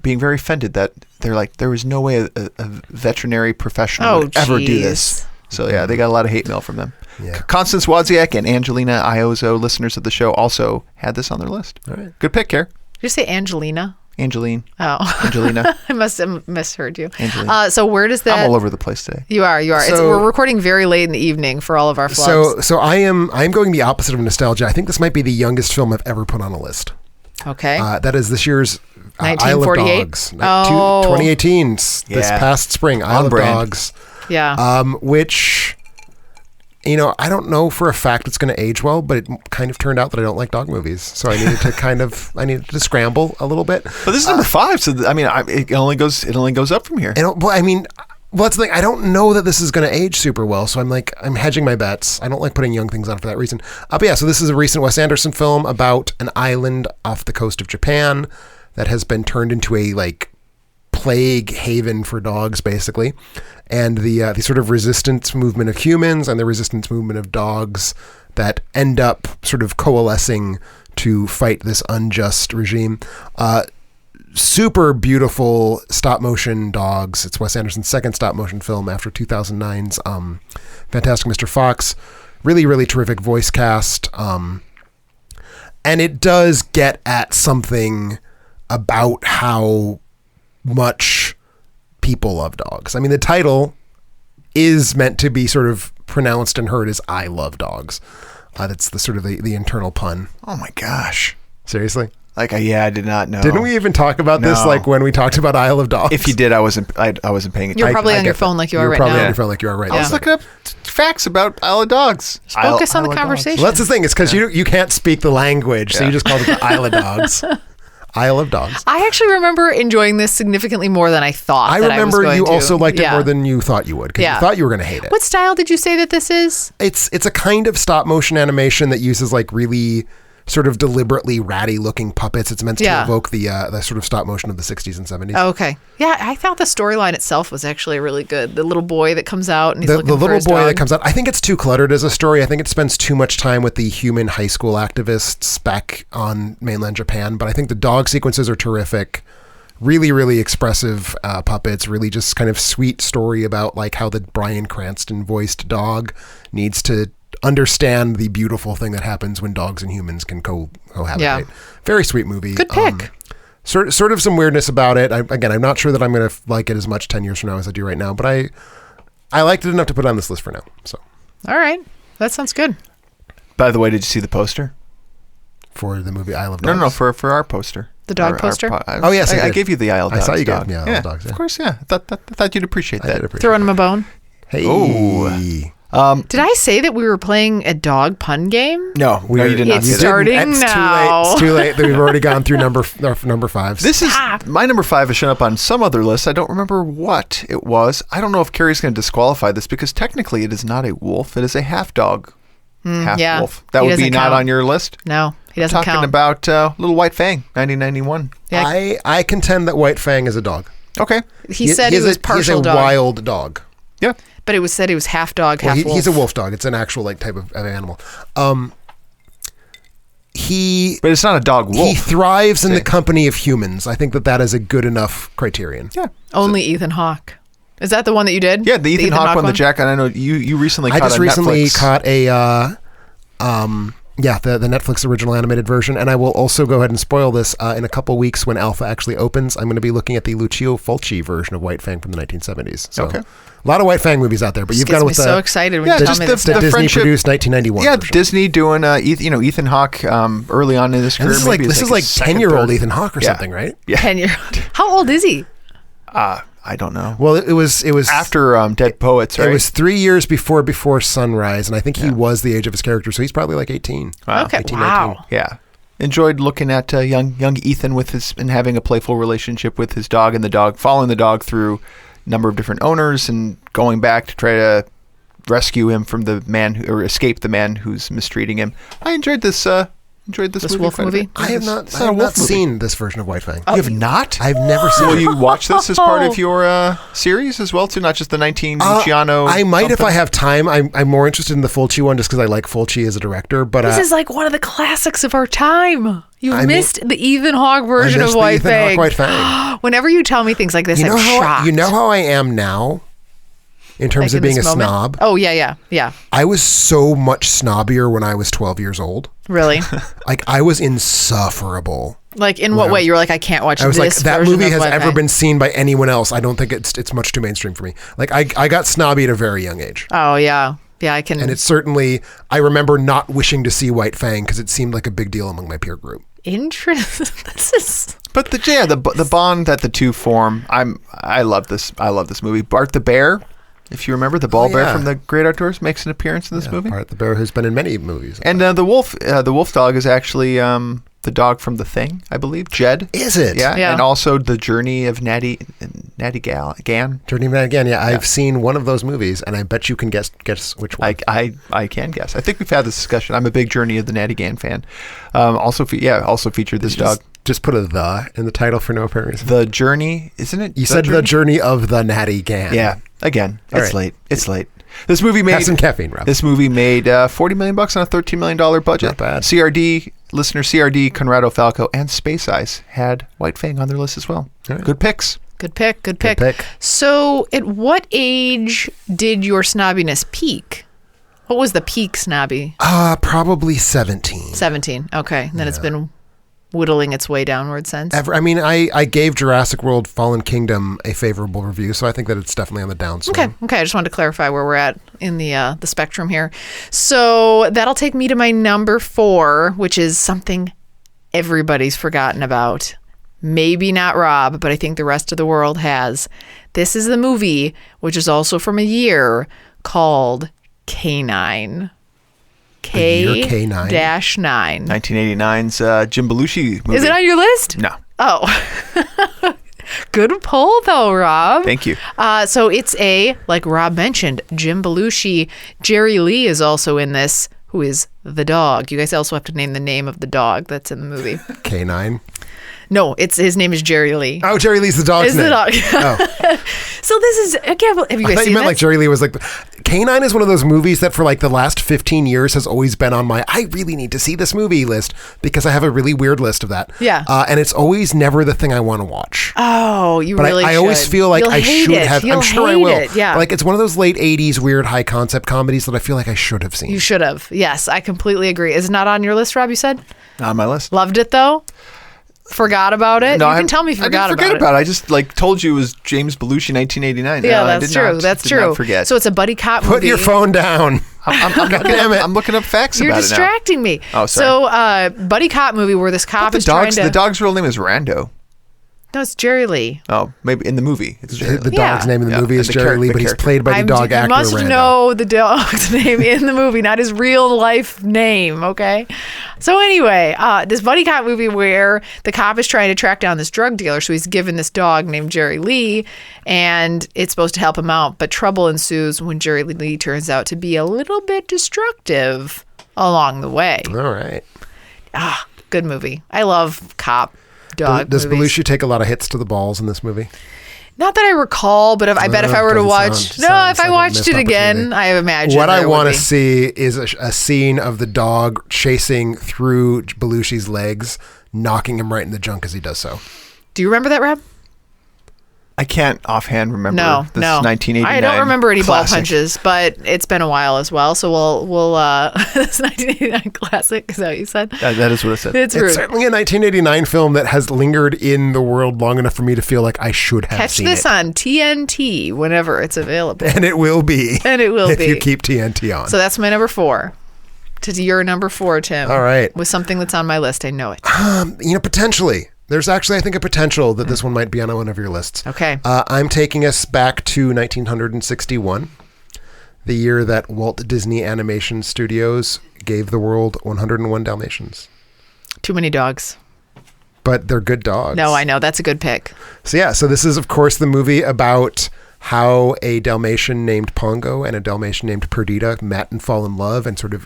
being very offended that they're like, there was no way a veterinary professional would ever do this. So yeah, they got a lot of hate mail from them. Yeah. Constance Wozniak and Angelina Iozzo, listeners of the show, also had this on their list. All right. Good pick, Care. Did you say Angelina? Angeline. Oh. Angelina. I must have misheard you. Angelina. So where does that... I'm all over the place today. You are. So- We're recording very late in the evening for all of our flubs. So I'm going the opposite of nostalgia. I think this might be the youngest film I've ever put on a list. Okay. That is this year's Isle of 1948? Dogs. Oh. 2018, this Yeah. past spring, Isle of brand. Dogs. yeah. Which, I don't know for a fact it's going to age well, but it kind of turned out that I don't like dog movies. So I needed to scramble a little bit. But this is number 5, so it only goes up from here. And that's the thing. I don't know that this is going to age super well, so I'm hedging my bets. I don't like putting young things on for that reason. But yeah, so this is a recent Wes Anderson film about an island off the coast of Japan that has been turned into a plague haven for dogs, basically, and the sort of resistance movement of humans and the resistance movement of dogs that end up sort of coalescing to fight this unjust regime. Super beautiful stop motion dogs. It's Wes Anderson's second stop motion film after 2009's Fantastic Mr. Fox. Really, really terrific voice cast. And it does get at something about how much people love dogs. I mean, the title is meant to be sort of pronounced and heard as I love dogs. That's the sort of the internal pun. Oh my gosh. Seriously? I did not know. Didn't we even talk about this No. when we talked about Isle of Dogs? If you did, I wasn't paying attention. You're probably on get your that. phone like you are You're right probably now. on your phone like you are right I now. was looking up facts about Isle of Dogs. Focus on the Isle of Dogs. conversation. Well, that's the thing. It's because you can't speak the language, so you just called it the Isle of Dogs. Isle of Dogs. I actually remember enjoying this significantly more than I thought. I that I was remember going you to. also liked it Yeah. more than you thought you would, because Yeah. you thought you were going to hate it. What style did you say that this is? It's a kind of stop motion animation that uses really sort of deliberately ratty looking puppets. It's meant to Yeah. evoke the sort of stop motion of the 60s and 70s. Oh, okay. Yeah, I thought the storyline itself was actually really good. The little boy that comes out and he's The looking for little his boy dog. that comes out, I think it's too cluttered as a story. I think it spends too much time with the human high school activists back on mainland Japan. But I think the dog sequences are terrific. Really, really expressive puppets. Really, just kind of sweet story about like how the Bryan Cranston voiced dog needs to understand the beautiful thing that happens when dogs and humans can cohabitate. Yeah. Very sweet movie. Good pick. Sort of some weirdness about it. I'm not sure that I'm going to like it as much 10 years from now as I do right now, but I liked it enough to put it on this list for now. So, all right, that sounds good. By the way, did you see the poster? For the movie Isle of Dogs? No, for our poster. The dog poster? Oh, yes, I gave you the Isle of Dogs. I saw you dog. gave me Isle of Dogs. Yeah. Of course, yeah. I thought you'd appreciate that. Throwing him a bone. Hey. Oh. Did I say that we were playing a dog pun game? No, you did not. It's say that. starting It's now. It's too late. We've already gone through number five. This is my number 5 has shown up on some other list. I don't remember what it was. I don't know if Carrie's going to disqualify this because technically it is not a wolf. It is a half dog, half yeah. wolf. That He would be doesn't not count. on your list. No, he doesn't Talking count. about Little White Fang, 1991. Yeah. I contend that White Fang is a dog. Okay. He said he was partial he's a dog, wild dog. Yeah. but it was said he was half dog, half wolf. He's a wolf dog. It's an actual like type of animal. But it's not a dog wolf. He thrives in the company of humans. I think that is a good enough criterion. Yeah. Only Ethan Hawke. Is that the one that you did? Yeah, the Ethan Hawke one, the Jack, and I know you recently I caught just a recently Netflix. caught a the Netflix original animated version, and I will also go ahead and spoil this. In a couple weeks when Alpha actually opens, I'm going to be looking at the Lucio Fulci version of White Fang from the 1970s. So, Okay. a lot of White Fang movies out there, but This you've gets gone me with so excited when Yeah, you tell just me the- this the stuff. Disney friendship- produced 1991 Yeah, version. Disney doing Ethan Hawke early on in his career. And this is maybe like it's his second, 10-year-old third. Ethan Hawke or Yeah. something, right? Yeah. 10-year-old. How old is he? I don't know. Well, it was After Dead Poets, right? It was 3 years before Sunrise, and I think he was the age of his character, so he's probably like 18. Wow. Okay. 18, Wow. 19. Yeah. Enjoyed looking at young Ethan and having a playful relationship with his dog, and the dog following the dog through a number of different owners and going back to try to rescue him from the man or escape the man who's mistreating him. I enjoyed this This movie wolf quite a movie? bit. I have It's not a wolf movie. seen this version of White Fang. You have not? I've never seen Will it. you watch this as part of your series as well, too? Not just the 19 Luciano. I might if something? I have time. I'm more interested in the Fulci one just because I like Fulci as a director. But This is like one of the classics of our time. You I mean- missed the Ethan Hawke version I of missed the White Ethan Hawke Fang. White Fang. Whenever you tell me things like this, I'm shocked. You know how I am now in terms Like of in being a this moment? snob? Oh, yeah. I was so much snobbier when I was 12 years old. Really? Like I was insufferable. Like in what way? You were like, I can't watch I was this like, that version movie of has White ever Fang. been seen by anyone else. I don't think it's much too mainstream for me. Like I got snobby at a very young age. Oh, yeah. Yeah, I can. And it's certainly, I remember not wishing to see White Fang because it seemed like a big deal among my peer group. Interest. This is. But the bond that the two form, I love this. I love this movie. Bart the Bear, if you remember, the ball bear yeah. from the Great Outdoors makes an appearance in this movie. Bart the bear who's been in many movies. And the wolf dog is actually the dog from The Thing, I believe. Jed. Is it? Yeah. Yeah. And also The Journey of Natty Gann. Journey Man again. Yeah, I've seen one of those movies, and I bet you can guess which one. I can guess. I think we've had this discussion. I'm a big Journey of the Natty Gann fan. Also featured this dog. Just put a "the" in the title for no apparent reason. The Journey, isn't it? You said the journey of the Natty Gann. Yeah. Again, All it's right. late. It's late. This movie made Have some caffeine, Rob. This movie made $40 million on a $13 million budget. Not bad. CRD, Conrado Falco, and Space Ice had White Fang on their list as well. Right. Good picks. Good pick. pick. So, at what age did your snobbiness peak? What was the peak snobby? Probably 17. 17. Okay. And then it's been whittling its way downward since. I gave Jurassic World Fallen Kingdom a favorable review, so I think that it's definitely on the downswing. Okay. I just wanted to clarify where we're at in the spectrum here. So that'll take me to my number 4, which is something everybody's forgotten about. Maybe not Rob, but I think the rest of the world has. This is the movie, which is also from a year called K9. year K9? K-9. 1989's Jim Belushi movie. Is it on your list? No. Oh. Good pull, though, Rob. Thank you. So it's like Rob mentioned, Jim Belushi. Jerry Lee is also in this, who is the dog. You guys also have to name the name of the dog that's in the movie. K9. No, his name is Jerry Lee. Oh, Jerry Lee's the dog's Is name. the dog. Oh, So this is, again, have you I guys thought seen you meant this? like Jerry Lee was like K-9 is one of those movies that for like the last 15 years has always been on my I really need to see this movie list because I have a really weird list of that. Yeah. And it's always never the thing I want to watch. Oh, you really should. I always feel like I should have. I'm sure I will. Yeah. Like it's one of those late 80s weird high concept comedies that I feel like I should have seen. You should have. Yes, I completely agree. Is it not on your list, Rob, you said? Not on my list. Loved it, though? Forgot about it? No, you can tell me if you forgot about it. I didn't forget about it. I just like told you it was James Belushi 1989. Yeah, no, that's true. That's true. Not forget. So it's a buddy cop movie. Put your phone down. I'm looking up facts You're about it now. You're distracting me. Oh, sorry. So buddy cop movie where this cop is trying to... The dog's real name is Rando. No, it's Jerry Lee. Oh, maybe in the movie. It's Jerry Lee. The dog's name in the movie is Jerry Lee, but he's played by the dog actor Rando. You must know the dog's name in the movie, not his real life name, okay? So anyway, this buddy cop movie where the cop is trying to track down this drug dealer, so he's given this dog named Jerry Lee, and it's supposed to help him out, but trouble ensues when Jerry Lee turns out to be a little bit destructive along the way. All right. Good movie. I love cop dog Does movies. Belushi take a lot of hits to the balls in this movie? Not that I recall, but I bet if I were to watch... if I watched it again, I imagine what I want to see is a scene of the dog chasing through Belushi's legs, knocking him right in the junk as he does so. Do you remember that, Rob? I can't offhand remember this no. 1989 I don't remember any classic. ball punches, but it's been a while as well. So we'll this 1989 classic. Is that what you said? That is what I said. It's certainly a 1989 film that has lingered in the world long enough for me to feel like I should have seen it. Catch this on TNT whenever it's available. And it will be. If you keep TNT on. So that's my number 4. To your number 4, Tim. All right. With something that's on my list. I know it. Potentially. There's actually, I think, a potential that this one might be on one of your lists. Okay. I'm taking us back to 1961, the year that Walt Disney Animation Studios gave the world 101 Dalmatians. Too many dogs. But they're good dogs. No, I know. That's a good pick. So this is, of course, the movie about how a Dalmatian named Pongo and a Dalmatian named Perdita met and fall in love and sort of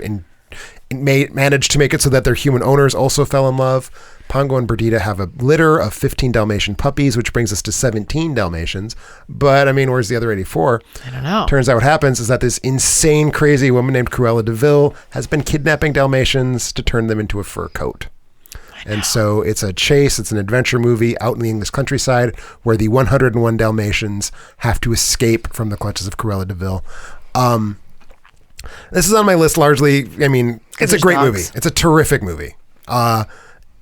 managed to make it so that their human owners also fell in love. Pongo and Perdita have a litter of 15 Dalmatian puppies, which brings us to 17 Dalmatians. But, where's the other 84? I don't know. Turns out what happens is that this insane, crazy woman named Cruella de Vil has been kidnapping Dalmatians to turn them into a fur coat. And so it's a chase, it's an adventure movie out in the English countryside where the 101 Dalmatians have to escape from the clutches of Cruella de Vil. This is on my list largely, it's a great movie. It's a terrific movie.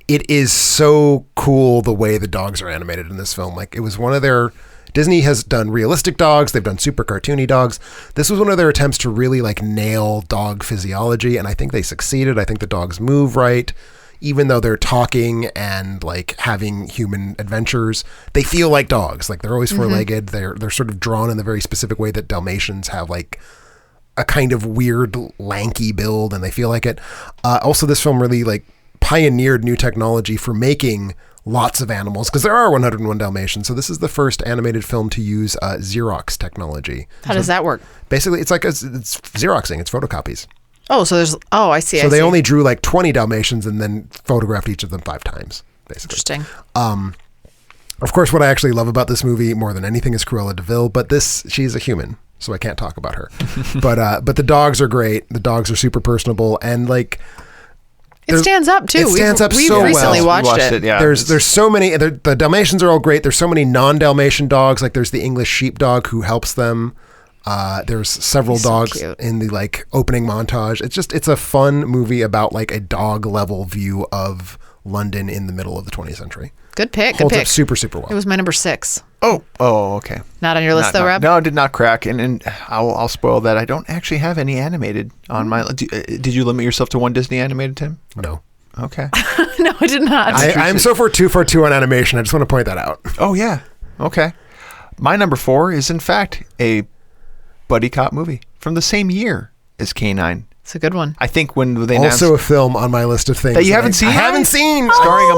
It is so cool the way the dogs are animated in this film. Like, it was one of their... Disney has done realistic dogs. They've done super cartoony dogs. This was one of their attempts to really, nail dog physiology, and I think they succeeded. I think the dogs move right. Even though they're talking and, having human adventures, they feel like dogs. They're always four-legged. They're sort of drawn in the very specific way that Dalmatians have, a kind of weird, lanky build, and they feel like it. Also, this film really, pioneered new technology for making lots of animals, because there are 101 Dalmatians. So this is the first animated film to use Xerox technology. How does that work? Basically, it's it's Xeroxing. It's photocopies. Oh, so there's... Oh, I see. So they only drew 20 Dalmatians and then photographed each of them 5 times, basically. Interesting. Of course, what I actually love about this movie more than anything is Cruella de Vil, but she's a human, so I can't talk about her. But the dogs are great. The dogs are super personable, and it stands up too. It stands up so well. We recently watched it. Yeah, there's so many. The Dalmatians are all great. There's so many non-Dalmatian dogs. There's the English sheepdog who helps them. There's several dogs in the opening montage. It's a fun movie about a dog level view of London in the middle of the 20th century. Good pick. Holds up super, super well. It was my number 6. Oh, okay. Not on your list, though, Rob? No, it did not crack. And I'll spoil that. I don't actually have any animated on my list. Did you limit yourself to one Disney animated, Tim? No. Okay. No, I did not. I'm so for 2 for 2 on animation. I just want to point that out. Oh, yeah. Okay. My number 4 is, in fact, a buddy cop movie from the same year as K-9. It's a good one. I think when they announced... Also a film on my list of things that you haven't seen? I haven't seen. Starring a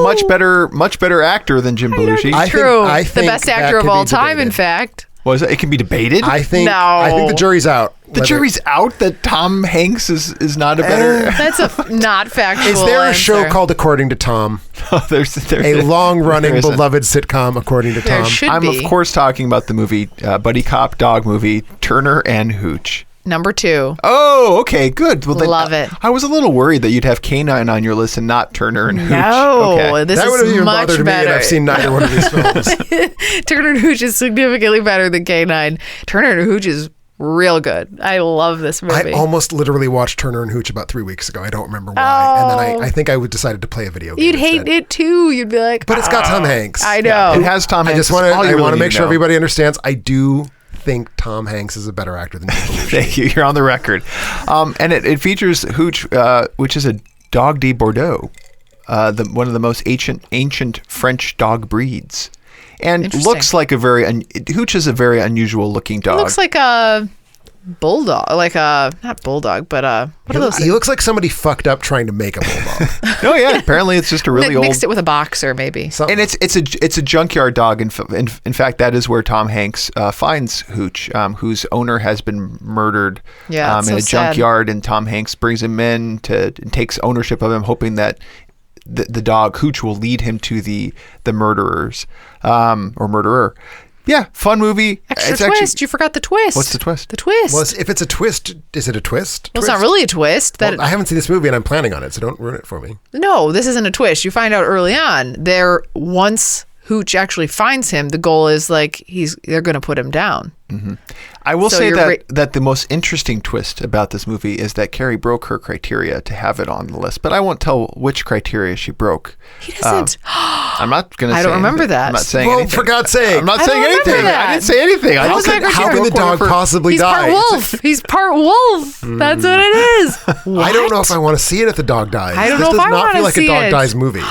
much better actor than Jim Belushi. True. I think the best actor of all time, in fact. Was it? It can be debated? I think the jury's out. The jury's out that Tom Hanks is not a better... That's a not factual Is there a answer. show called According to Tom? There's a long-running, beloved sitcom, According to There Tom. should I'm, be. of course, talking about the movie, buddy cop dog movie, Turner and Hooch. number 2. Oh, okay, good. Well, Love it. I was a little worried that you'd have K-9 on your list and not Turner and Hooch. No, Okay. this That would have is even much bothered me, and better. I've seen neither one of these films. Turner and Hooch is significantly better than K-9. Turner and Hooch is real good. I love this movie. I almost literally watched Turner and Hooch about 3 weeks ago. I don't remember why. And then I think I decided to play a video game. You'd hate it too. You'd be like, But it's got Tom Hanks. I know. It has Tom I Hanks. just want All you really to need make sure know. everybody understands. I do think Tom Hanks is a better actor than Jim Belushi. Thank you. You're on the record. And it features Hooch, which is a Dog de Bordeaux, one of the most ancient French dog breeds. And Interesting. looks like Hooch is a very unusual looking dog. It looks like a bulldog, not bulldog, but what are those? He looks like somebody fucked up trying to make a bulldog. Oh yeah, apparently it's just a really old. Mixed it with a boxer, maybe. And it's a junkyard dog. In fact, that is where Tom Hanks finds Hooch, whose owner has been murdered Yeah, it's in so a sad. junkyard, and Tom Hanks brings him in and takes ownership of him, hoping that the dog Hooch will lead him to the murderers or murderer. Yeah, fun movie. Extra twist. You forgot the twist. What's the twist? The twist. Well, if it's a twist, is it a twist? Well, it's not really a twist. Well, I haven't seen this movie and I'm planning on it, so don't ruin it for me. No, this isn't a twist. You find out early on. Once Hooch actually finds him, the goal is they're going to put him down. I will So say you're that the most interesting twist about this movie is that Carrie broke her criteria to have it on the list, but I won't tell which criteria she broke. He doesn't. I'm not going to say I don't remember anything. that. I'm not saying Well, anything. for God's sake. I'm not I saying don't remember anything. that. I didn't say anything. How is that How can the broke one dog of her- possibly He's die? part wolf. He's part wolf. That's what it is. I don't know if I want to see it if the dog dies. I don't this know if does I not wanna feel like a see dog it. dies movie.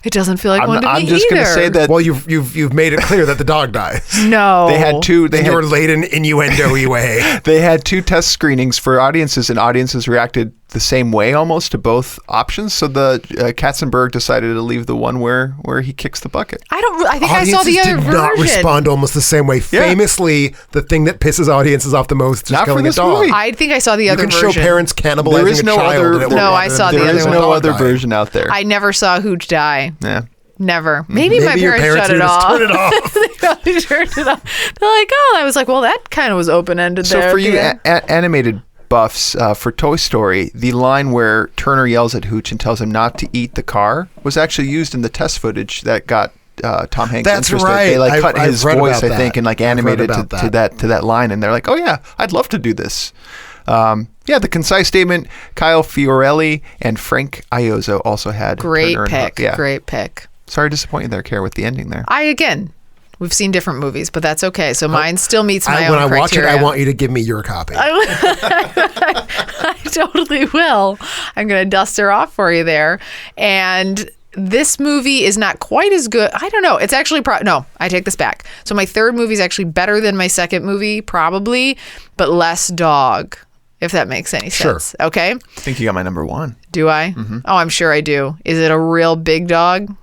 It doesn't feel like one to me I'm just either. going to say that Well, you've made it clear that the dog dies. No. they had two. In your laden innuendo-y way. They had two test screenings for audiences, and audiences reacted the same way almost to both options. So the Katzenberg decided to leave the one where he kicks the bucket. I think I saw Audiences the other did version. not respond almost the same way. Yeah. Famously, the thing that pisses audiences off the most is Not for killing a this dog. movie. I think I saw the You other can version. show parents cannibalizing There is a no child. other- and it will No, want I them saw to the There other is die. one. no other Dog version out there. I never saw Hooch die. Yeah. Never. Maybe my your parents, shut here it to off. turn it off. They probably turned it off. They're like, oh, I was like, well, that kind of was open ended So there. for you Yeah. animated buffs, for Toy Story, the line where Turner yells at Hooch and tells him not to eat the car was actually used in the test footage that got Tom Hanks That's interested. right. They cut I've his read voice, about I think, that. and I've read animated about to that line, and they're like, oh yeah, I'd love to do this. The concise statement. Kyle Fiorelli and Frank Iozzo also had Great Turner and pick. Hooch. Yeah. Great pick. Sorry to disappoint you there, Kara, with the ending there. We've seen different movies, but that's okay. So mine still meets my own When I watch it, criteria. I want you to give me your copy. I totally will. I'm going to dust her off for you there. And this movie is not quite as good. I don't know. It's actually no, I take this back. So my third movie is actually better than my second movie, probably, but less dog, if that makes any Sure. sense. Okay? I think you got my number one. Do I? Mm-hmm. Oh, I'm sure I do. Is it a real big dog?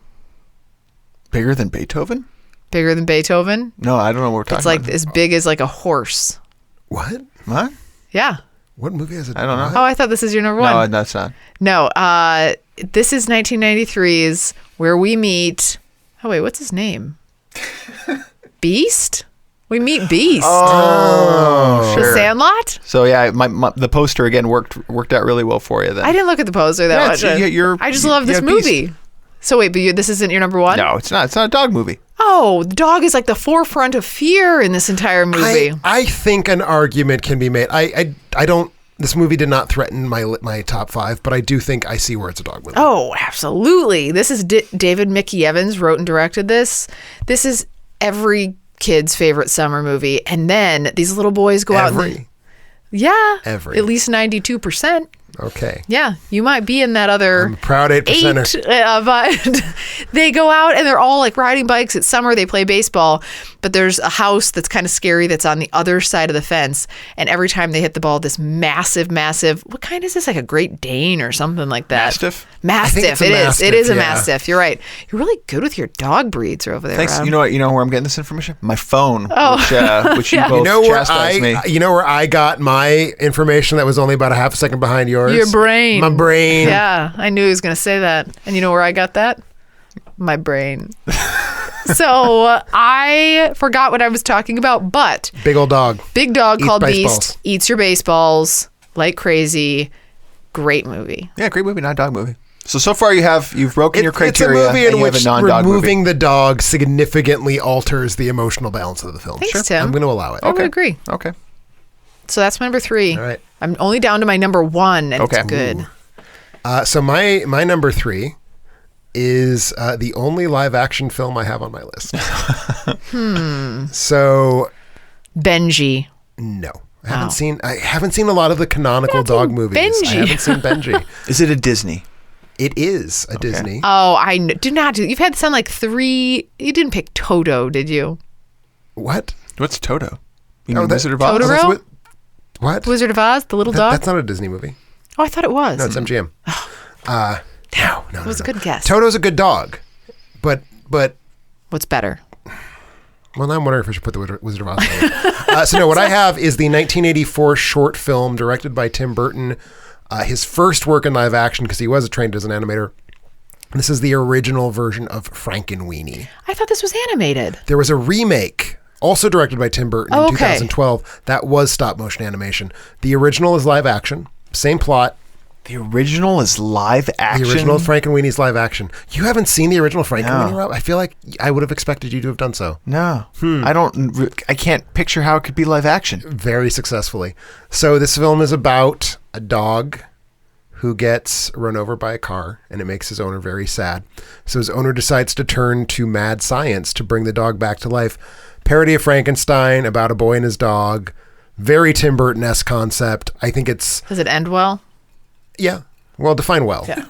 Bigger than Beethoven? Bigger than Beethoven? No, I don't know what we're talking It's like about. as big as like a horse. What? What? Yeah. What movie is it? I don't know. Oh, I thought this is your number one. No, that's not. No, this is 1993's where we meet. Oh wait, what's his name? Beast. We meet Beast. Oh, The sure. Sandlot. So yeah, the poster again worked out really well for you then. I didn't look at the poster that Yeah, much. I just you- love this yeah, Beast. movie. So wait, but this isn't your number one? No, it's not. It's not a dog movie. Oh, the dog is like the forefront of fear in this entire movie. I think an argument can be made. I don't. This movie did not threaten my top five, but I do think I see where it's a dog movie. Oh, absolutely. This is David Mickey Evans wrote and directed this. This is every kid's favorite summer movie. And then these little boys go out. Yeah. Every. At least 92%. Okay. Yeah. You might be in that other I'm a proud 8%er. 8. But they go out and they're all like riding bikes. It's summer. They play baseball. But there's a house that's kind of scary that's on the other side of the fence. And every time they hit the ball, this massive, what kind is this? Like a Great Dane or something like that? Mastiff? Mastiff. it's a It is. Mastiff, It is a yeah. Mastiff. You're right. You're really good with your dog breeds over there, Thanks. Rob. You know what? You know where I'm getting this information? My phone, which you Yeah. both You know where chastise me. you know where I got my information that was only about a half a second behind yours? Your brain. My brain. Yeah, I knew he was going to say that. And you know where I got that? My brain. So I forgot what I was talking about, but Big old dog. big dog Eats called baseballs. Beast eats your baseballs like crazy. Great movie. Yeah, great movie, not a dog movie. So far you've broken your criteria. It's a movie and in you have which a non-dog removing movie. the dog significantly alters the emotional balance of the film. Thanks, Tim. I'm going to allow it. I would agree. Okay. So that's my number 3. All right. I'm only down to my number 1, and Okay. it's good. So my number 3 is the only live action film I have on my list. So Benji. no. I haven't seen a lot of the canonical dog movies. Benji. I haven't seen Benji. Is it a Disney? It is a Disney. Oh, do not do. You've had to sound like 3. You didn't pick Toto, did you? What? What's Toto? You Oh, mean that- Wizard of Oz? Totoro? That's what? Wizard of Oz, the little dog? That's not a Disney movie. Oh, I thought it was. No, it's MGM. No. It was a good guess. Toto's a good dog, but What's better? well, now I'm wondering if I should put the Wizard of Oz. So no, what I have is the 1984 short film directed by Tim Burton, his first work in live action because he was trained as an animator. This is the original version of Frankenweenie. I thought this was animated. There was a remake, also directed by Tim Burton in Okay. 2012, that was stop motion animation. The original is live action, same plot. The original is live action? The original Frankenweenie's live action. You haven't seen the original Frankenweenie, Rob? I feel like I would have expected you to have done so. No. I can't picture how it could be live action. Very successfully. So this film is about a dog who gets run over by a car, and it makes his owner very sad. So his owner decides to turn to mad science to bring the dog back to life. Parody of Frankenstein about a boy and his dog. Very Tim Burton-esque concept. I think it's... Does it end well? Yeah. Well, define well. Yeah.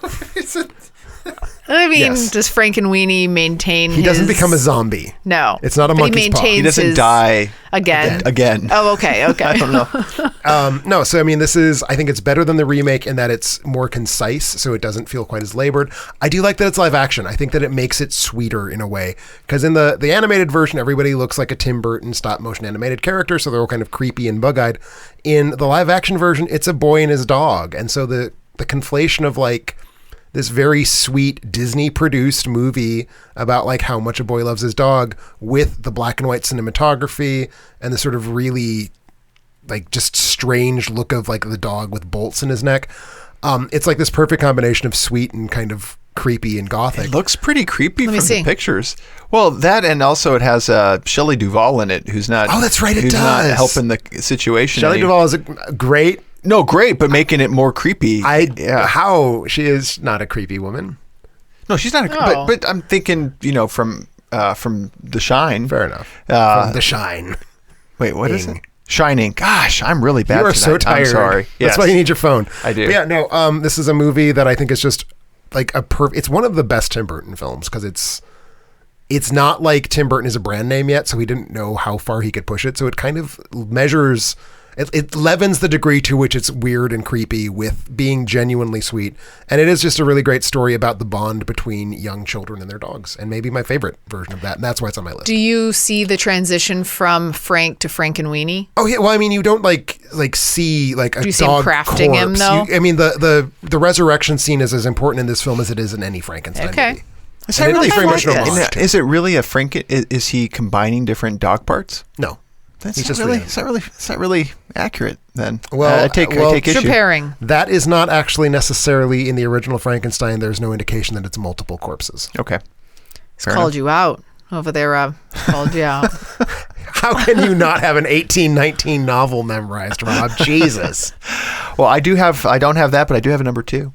I mean, Yes. does Frankenweenie maintain He doesn't become a zombie. No. It's not a But monkey's paw. He doesn't his- die Again. again. Oh, okay. I don't know. No, so I mean, I think it's better than the remake in that it's more concise, so it doesn't feel quite as labored. I do like that it's live action. I think that it makes it sweeter in a way. Because in the animated version, everybody looks like a Tim Burton stop motion animated character, so they're all kind of creepy and bug eyed. In the live action version, it's a boy and his dog. And so the conflation of like this very sweet Disney produced movie about like how much a boy loves his dog with the black and white cinematography and the sort of really like just strange look of like the dog with bolts in his neck. It's like this perfect combination of sweet and kind of creepy and gothic. It looks pretty creepy Let me from see. the pictures. Well, that and also it has Shelley Duvall in it, who's not. Oh, that's right, it who's not does. helping the situation. Shelley any. Duvall is a great. No, great, but making it more creepy. How she is not a creepy woman. No, she's not. Oh. But I'm thinking, from The Shine. Fair enough. From The Shine. Wait, what is Ing. it? Shining. Gosh, I'm really bad. You are tonight. so tired. I'm sorry. That's Yes. why you need your phone. I do. But yeah, no. This is a movie that I think is just like it's one of the best Tim Burton films because it's not like Tim Burton is a brand name yet, so he didn't know how far he could push it. So it kind of measures. It levens the degree to which it's weird and creepy with being genuinely sweet. And it is just a really great story about the bond between young children and their dogs. And maybe my favorite version of that. And that's why it's on my list. Do you see the transition from Frank to Frankenweenie? Oh yeah, well I mean you don't like see like a Do you see him dog crafting him, corpse. though? I mean the resurrection scene is as important in this film as it is in any Frankenstein Okay. movie. Is And that it really is very much an this. homage to it. Is it really a Franken? Is he combining different dog parts? No. That's He's not just really. real. It's not really accurate. Then. Well, I take well, issue. Preparing. That is not actually necessarily in the original Frankenstein. There's no indication that it's multiple corpses. Okay. He's called you out over there, Rob. Called you out. How can you not have an 1819 novel memorized, Rob? Jesus. Well, I don't have that, but I do have a number 2.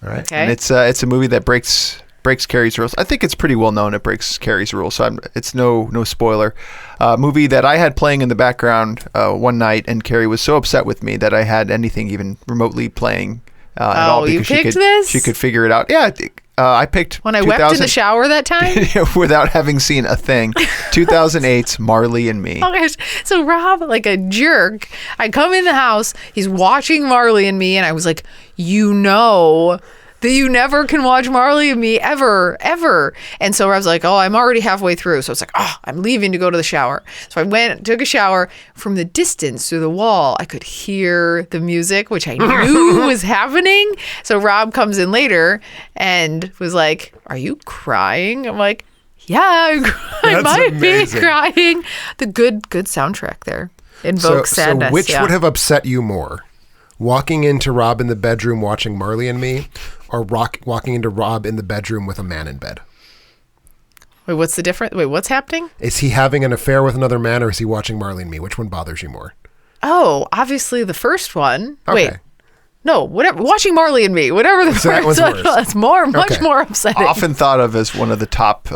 All right. Okay. And it's a movie that breaks Carrie's rules. I think it's pretty well known it breaks Carrie's rules, so it's no spoiler. Movie that I had playing in the background one night, and Carrie was so upset with me that I had anything even remotely playing at all you because picked this? she could figure it out. Yeah, I picked When I wept in the shower that time? without having seen a thing. 2008's Marley and Me. Oh gosh. So Rob, like a jerk, I come in the house, he's watching Marley and Me, and I was like, that you never can watch Marley and Me ever. And so I was like, I'm already halfway through. So it's like, I'm leaving to go to the shower. So I went, took a shower. From the distance through the wall, I could hear the music, which I knew was happening. So Rob comes in later and was like, "Are you crying?" I'm like, Yeah, I That's might amazing. be crying. The good soundtrack there invokes sadness. So which would have upset you more? Walking into Rob in the bedroom watching Marley and Me, or walking into Rob in the bedroom with a man in bed? Wait, what's the difference? Wait, what's happening? Is he having an affair with another man, or is he watching Marley and Me? Which one bothers you more? Oh, obviously the first one. Okay. Wait. No, whatever. Watching Marley and Me, whatever the So that first one's worse. That's much Okay. more upsetting. Often thought of as one of the top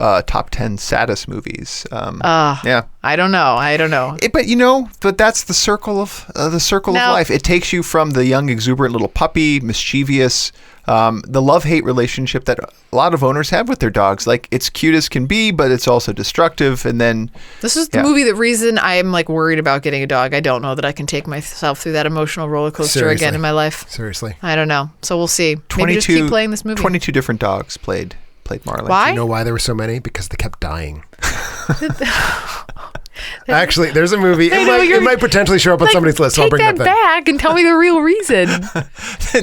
10 saddest movies. Yeah. I don't know. But that's the circle of of life. It takes you from the young, exuberant little puppy, mischievous, the love-hate relationship that a lot of owners have with their dogs. Like, it's cute as can be, but it's also destructive. And then This is the reason I'm like worried about getting a dog. I don't know that I can take myself through that emotional roller coaster Seriously. again in my life. Seriously. I don't know. So we'll see. Maybe just keep playing this movie. 22 different dogs played Marley. Why? You know why there were so many? Because they kept dying. Actually, there's a movie. It might potentially show up on somebody's list. So I'll Take bring that that back. back and tell me the real reason.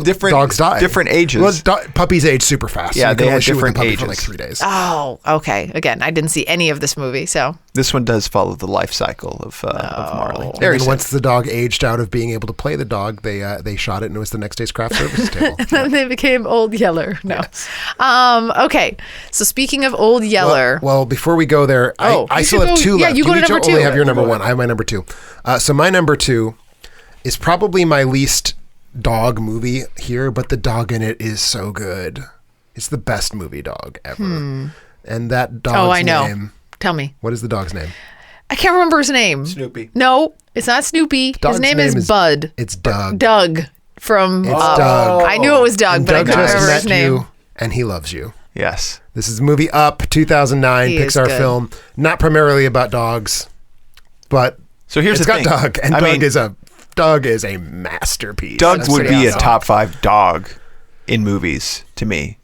Different Dogs die. Different ages. Well, puppies age super fast. Yeah, you can they only had shoot with a different puppy ages. for like 3 days. Oh, okay. Again, I didn't see any of this movie, so. This one does follow the life cycle of Marley. Very And sad. once the dog aged out of being able to play the dog, they shot it and it was the next day's craft services table. Then they became Old Yeller. No. Okay. So speaking of Old Yeller. Well, before we go there, I you still should have go- two yeah, left. you go to need number only two. have your number one. I have my number two. So my number two is probably my least dog movie here, but the dog in it is so good. It's the best movie dog ever. And that dog's I know. name. Tell me. What is the dog's name? I can't remember his name. Snoopy. No, it's not Snoopy. Dog's His name is Bud. It's Doug. Doug from It's Doug. I knew it was Doug, And but Doug I couldn't just remember met his name. you, and he loves you. Yes. This is the movie Up, 2009, He is Pixar good. film. Not primarily about dogs, but So here's it's the got thing. Doug, and I Doug is a masterpiece. Doug That's would pretty be awesome. a top 5 dog in movies to me.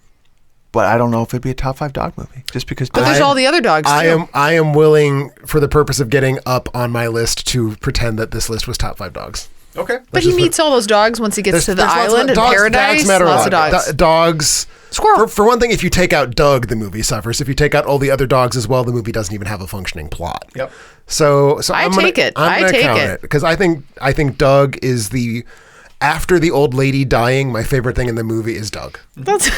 But I don't know if it'd be a top 5 dog movie just because. But there's all the other dogs too. I am willing, for the purpose of getting Up on my list, to pretend that this list was top 5 dogs. Okay. But he meets all those dogs once he gets to the There's lots of island and dogs. paradise. Dogs matter a Lots of lot. dogs. Dogs. Squirrel. For one thing, if you take out Doug, the movie suffers. If you take out all the other dogs as well, the movie doesn't even have a functioning plot. Yep. So I I'm gonna, take it. I'm I gonna take count it. because I think Doug is after the old lady dying, my favorite thing in the movie is Doug. That's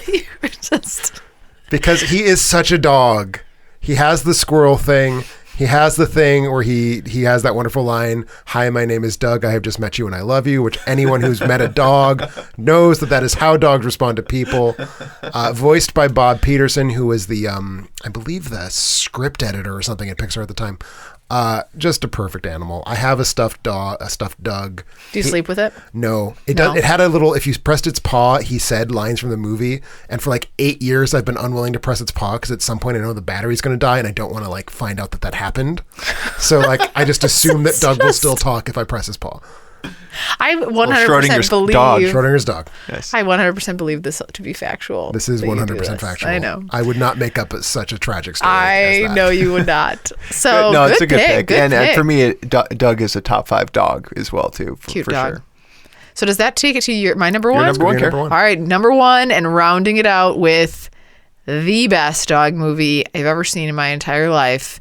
you're just. Because he is such a dog. He has the squirrel thing. He has the thing where he has that wonderful line, "Hi, my name is Doug. I have just met you and I love you," which anyone who's met a dog knows that is how dogs respond to people. Voiced by Bob Peterson, who was the, I believe, the script editor or something at Pixar at the time. Just a perfect animal. I have a stuffed Doug. Do you sleep with it? No, it No? does. It had a little. If you pressed its paw, he said lines from the movie. And for like 8 years, I've been unwilling to press its paw because at some point I know the battery's going to die, and I don't want to like find out that happened. So like I just assume that Doug will still talk if I press his paw. I 100% Schrodinger's believe. dog. Schrodinger's dog. Yes. I 100% believe this to be factual. This is that you do 100% this. factual. I know. I would not make up such a tragic story. I as that. know you would not. So no, good it's a good pick. Good And pick. for me, Doug is a top 5 dog as well too. Cute for dog. Sure. So does that take it to my number one? number one, Your Karen. number one. All right, number one, and rounding it out with the best dog movie I've ever seen in my entire life.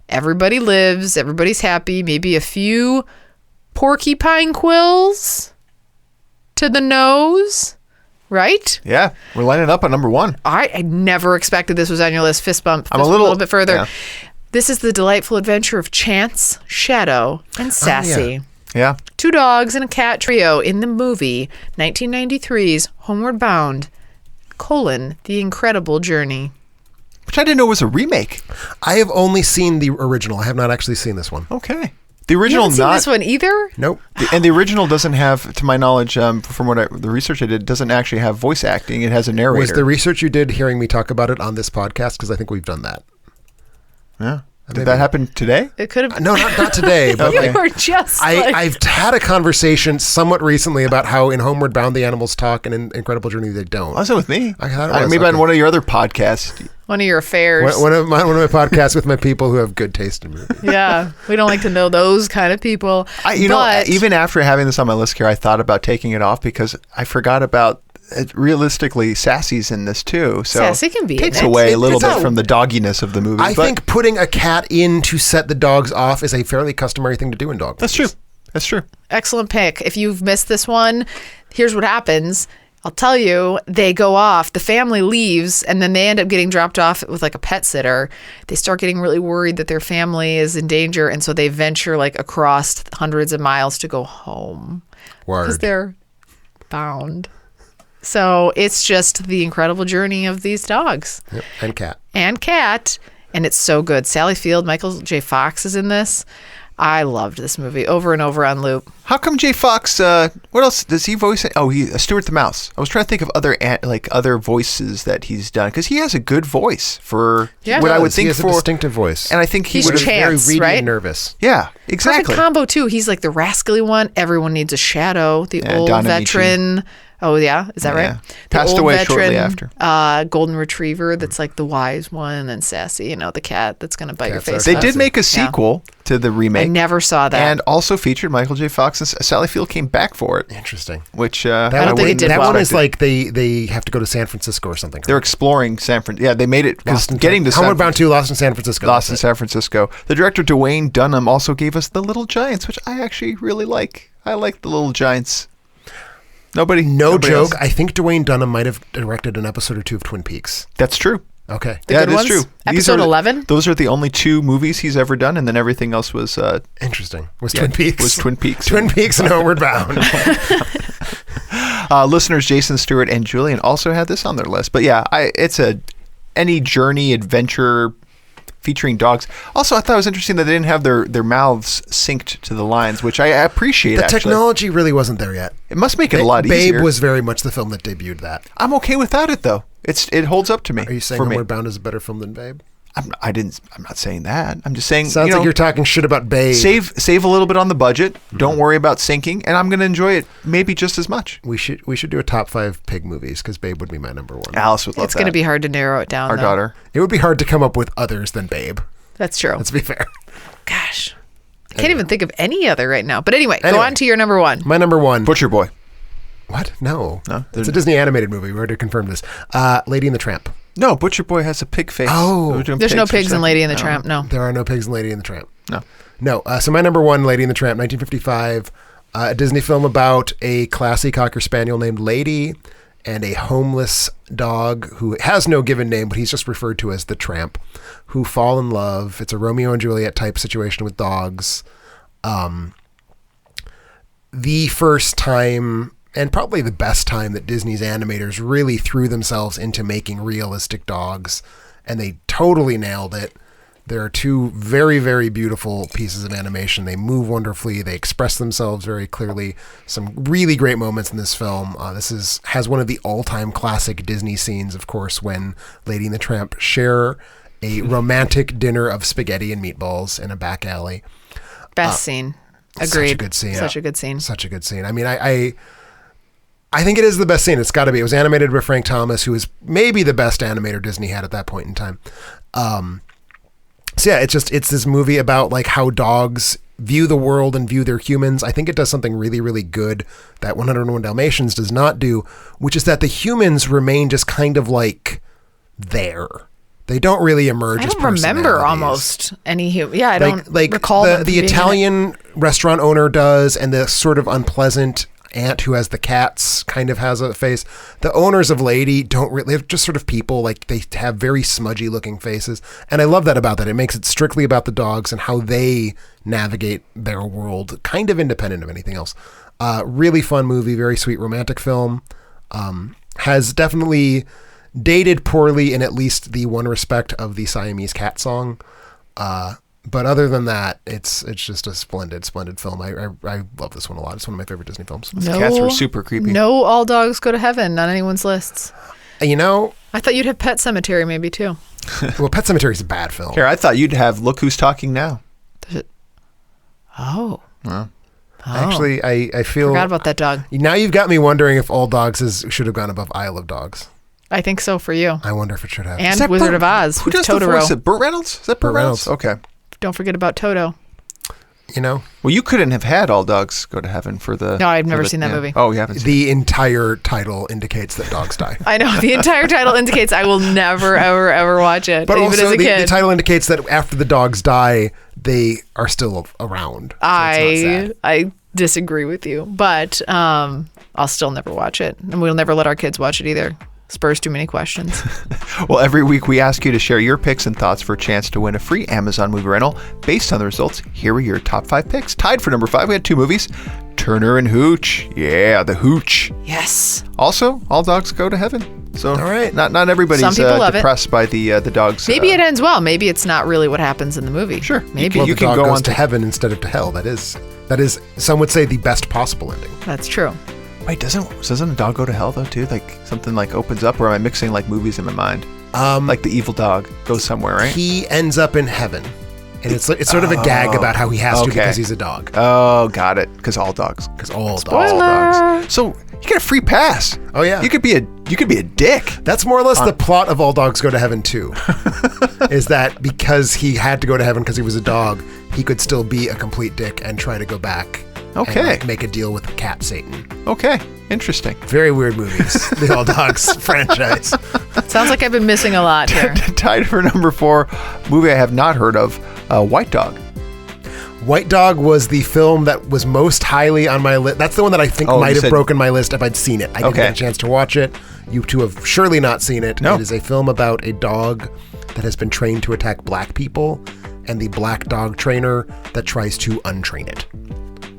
Everybody lives, everybody's happy, maybe a few porcupine quills to the nose, right? Yeah, we're lining up at number 1. I never expected this was on your list. Fist bump. I'm a This little- a little bit further. yeah. This is the delightful adventure of Chance, Shadow, and Sassy. Yeah. 2 dogs and a cat trio in the movie 1993's Homeward Bound, The Incredible Journey. Which I didn't know was a remake. I have only seen the original. I have not actually seen this one. Okay. The You original haven't seen not. this one either? Nope. And the original doesn't have, to my knowledge, from the research I did, doesn't actually have voice acting. It has a narrator. Was the research you did hearing me talk about it on this podcast? Because I think we've done that. Yeah. Did that happen today? It could have. No, not today. But Okay. You were just like, I've had a conversation somewhat recently about how in Homeward Bound the animals talk and in Incredible Journey they don't. Was it with me? I thought it was, maybe on okay. one of your other podcasts. one of your affairs. One of my podcasts with my people who have good taste in movies. Yeah, we don't like to know those kind of people. You know, But- even after having this on my list here, I thought about taking it off because I forgot about realistically, Sassy's in this too. So Sassy can be in takes it. away a little bit from the dogginess of the movie. I think putting a cat in to set the dogs off is a fairly customary thing to do in dog movies. that's true. That's true. Excellent pick. If you've missed this one, here's what happens. I'll tell you, they go off, the family leaves, and then they end up getting dropped off with like a pet sitter. They start getting really worried that their family is in danger, and so they venture like across hundreds of miles to go home. Because they're bound. So it's just the incredible journey of these dogs. Yep. And cat. And it's so good. Sally Field, Michael J. Fox is in this. I loved this movie over and over on loop. How come J. Fox? What else does he voice? Oh, he Stuart the Mouse. I was trying to think of other voices that he's done because he has a good voice for what I would think he has for a distinctive voice, and I think he's would have Chance, very reedy right? and nervous. Yeah, exactly. Perfect combo too. He's like the rascally one. Everyone needs a shadow. The old Don veteran. Oh yeah, is that right? The Passed old away veteran, shortly after. Golden retriever. That's like the wise one, and then Sassy. The cat that's gonna bite your face. They did make a sequel to the remake. I never saw that. And also featured Michael J. Fox, and Sally Field came back for it. Interesting. Which I don't think it did that well. one is like they have to go to San Francisco or something. They're exploring San Francisco. Yeah, they made it because getting to Homeward Bound 2, Lost in San Francisco. Lost in San Francisco. The director Dwayne Dunham also gave us The Little Giants, which I actually really like. I like The Little Giants. Nobody joke. Else. I think Dwayne Dunham might have directed an episode or two of Twin Peaks. That's true. Okay. Yeah, good it is ones? true. Episode 11? Those are the only 2 movies he's ever done, and then everything else was Interesting. Twin Peaks. Was Twin Peaks. Twin Peaks and Homeward Bound. Listeners Jason Stewart and Julian also had this on their list. But yeah, it's any journey adventure featuring dogs. Also, I thought it was interesting that they didn't have their mouths synced to the lines, which I appreciate. The technology really wasn't there yet. It must make it a lot easier. Babe was very much the film that debuted that. I'm okay without it though. It holds up to me. Are you saying Homeward Bound is a better film than Babe? I'm not saying that. I'm just saying. Sounds like you're talking shit about Babe. Save a little bit on the budget. Don't worry about syncing, and I'm going to enjoy it maybe just as much. We should do a top 5 pig movies because Babe would be my number 1. Alice would love It's going to be hard to narrow it down. Our daughter. It would be hard to come up with others than Babe. That's true. Let's be fair. Gosh, I can't even think of any other right now. But anyway, go on to your number 1. My number 1. Butcher Boy. What? No. It's a Disney animated movie. We already confirmed this. Lady and the Tramp. No, Butcher Boy has a pig face. Oh. There's no pigs in Lady and the Tramp, no. There are no pigs in Lady and the Tramp. No. So my number 1, Lady and the Tramp, 1955. A Disney film about a classy Cocker Spaniel named Lady and a homeless dog who has no given name, but he's just referred to as the Tramp, who fall in love. It's a Romeo and Juliet type situation with dogs. The first time, and probably the best time, that Disney's animators really threw themselves into making realistic dogs, and they totally nailed it. There are 2 very, very beautiful pieces of animation. They move wonderfully. They express themselves very clearly. Some really great moments in this film. This has one of the all-time classic Disney scenes, of course, when Lady and the Tramp share a romantic dinner of spaghetti and meatballs in a back alley. Best scene. Agreed. Such a good scene. Such a good scene. Such a good scene. I mean, I think it is the best scene. It's got to be. It was animated by Frank Thomas, who is maybe the best animator Disney had at that point in time. So yeah, it's this movie about like how dogs view the world and view their humans. I think it does something really, really good that 101 Dalmatians does not do, which is that the humans remain just kind of like there. They don't really emerge. I don't remember almost any human. Yeah, I don't recall the Italian restaurant owner does, and the sort of unpleasant aunt who has the cats kind of has a face. The owners of Lady don't really, they're just sort of people, like they have very smudgy looking faces. And I love that about that. It makes it strictly about the dogs and how they navigate their world, kind of independent of anything else. Really fun movie, very sweet romantic film. Has definitely dated poorly in at least the one respect of the Siamese cat song. But other than that, it's just a splendid film. I love this one a lot. It's one of my favorite Disney films. The cats were super creepy. No, all dogs go to heaven on anyone's lists. You know, I thought you'd have Pet Sematary maybe too. Well, Pet Sematary is a bad film. Here, I thought you'd have Look Who's Talking Now. Oh. Well, actually, I feel forgot about that dog. Now you've got me wondering if All Dogs should have gone above Isle of Dogs. I think so for you. I wonder if it should have. And Wizard of Oz. Who does Totoro. the voice? Burt Reynolds? Is that Burt Reynolds? Okay. Don't forget about Toto. you know? Well, you couldn't have had All Dogs Go to Heaven for the... No, I've never seen that movie. Oh, you haven't seen The entire title indicates that dogs die. I know. The entire title indicates I will never, ever, ever watch it, But even also, as a kid. the title indicates that after the dogs die, they are still around. So it's not sad. I disagree with you, but I'll still never watch it. And we'll never let our kids watch it either. Spurs too many questions. Well, every week we ask you to share your picks and thoughts for a chance to win a free Amazon movie rental. Based on the results, here are your top 5 picks. Tied for number 5, we had 2 movies. Turner and Hooch. Yeah, the Hooch. Yes. Also, All Dogs Go to Heaven. So, All right. Not everybody's Some people love depressed by the dogs. Maybe it ends well. Maybe it's not really what happens in the movie. Sure. Maybe. Well, You the can dog go goes on to heaven instead of to hell. That is, some would say, the best possible ending. That's true. Wait, doesn't a dog go to hell though too? Like something like opens up, or am I mixing like movies in my mind? Like the evil dog goes somewhere, right? He ends up in heaven. And it's sort of a gag about how he has to because he's a dog. Oh, got it. Because all dogs. Because all dogs. So you get a free pass. Oh yeah. You could be a dick. That's more or less the plot of All Dogs Go to Heaven too. Is that because he had to go to heaven because he was a dog, he could still be a complete dick and try to go back. Okay. And, like, make a deal with Cat Satan. Okay. Interesting. Very weird movies. The All Dogs franchise. Sounds like I've been missing a lot here. Tied for number 4, movie I have not heard of, White Dog. White Dog was the film that was most highly on my list. That's the one that I think might have broken my list if I'd seen it. I didn't get a chance to watch it. You two have surely not seen it. No. It is a film about a dog that has been trained to attack black people and the black dog trainer that tries to untrain it.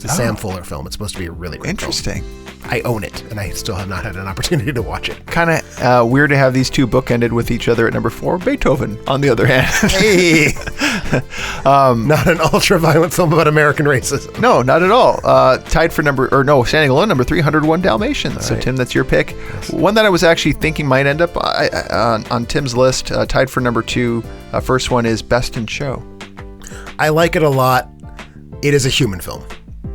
It's a Sam Fuller film. It's supposed to be a really great Interesting. film. I own it, and I still have not had an opportunity to watch it. Kind of weird to have these two bookended with each other at number 4. Beethoven, on the other hand. Hey! Not an ultra-violent film about American racism. No, not at all. Tied for standing alone, number 3, 101 Dalmatians. Right. So, Tim, that's your pick. Yes. One that I was actually thinking might end up on Tim's list, tied for number 2. First one is Best in Show. I like it a lot. It is a human film.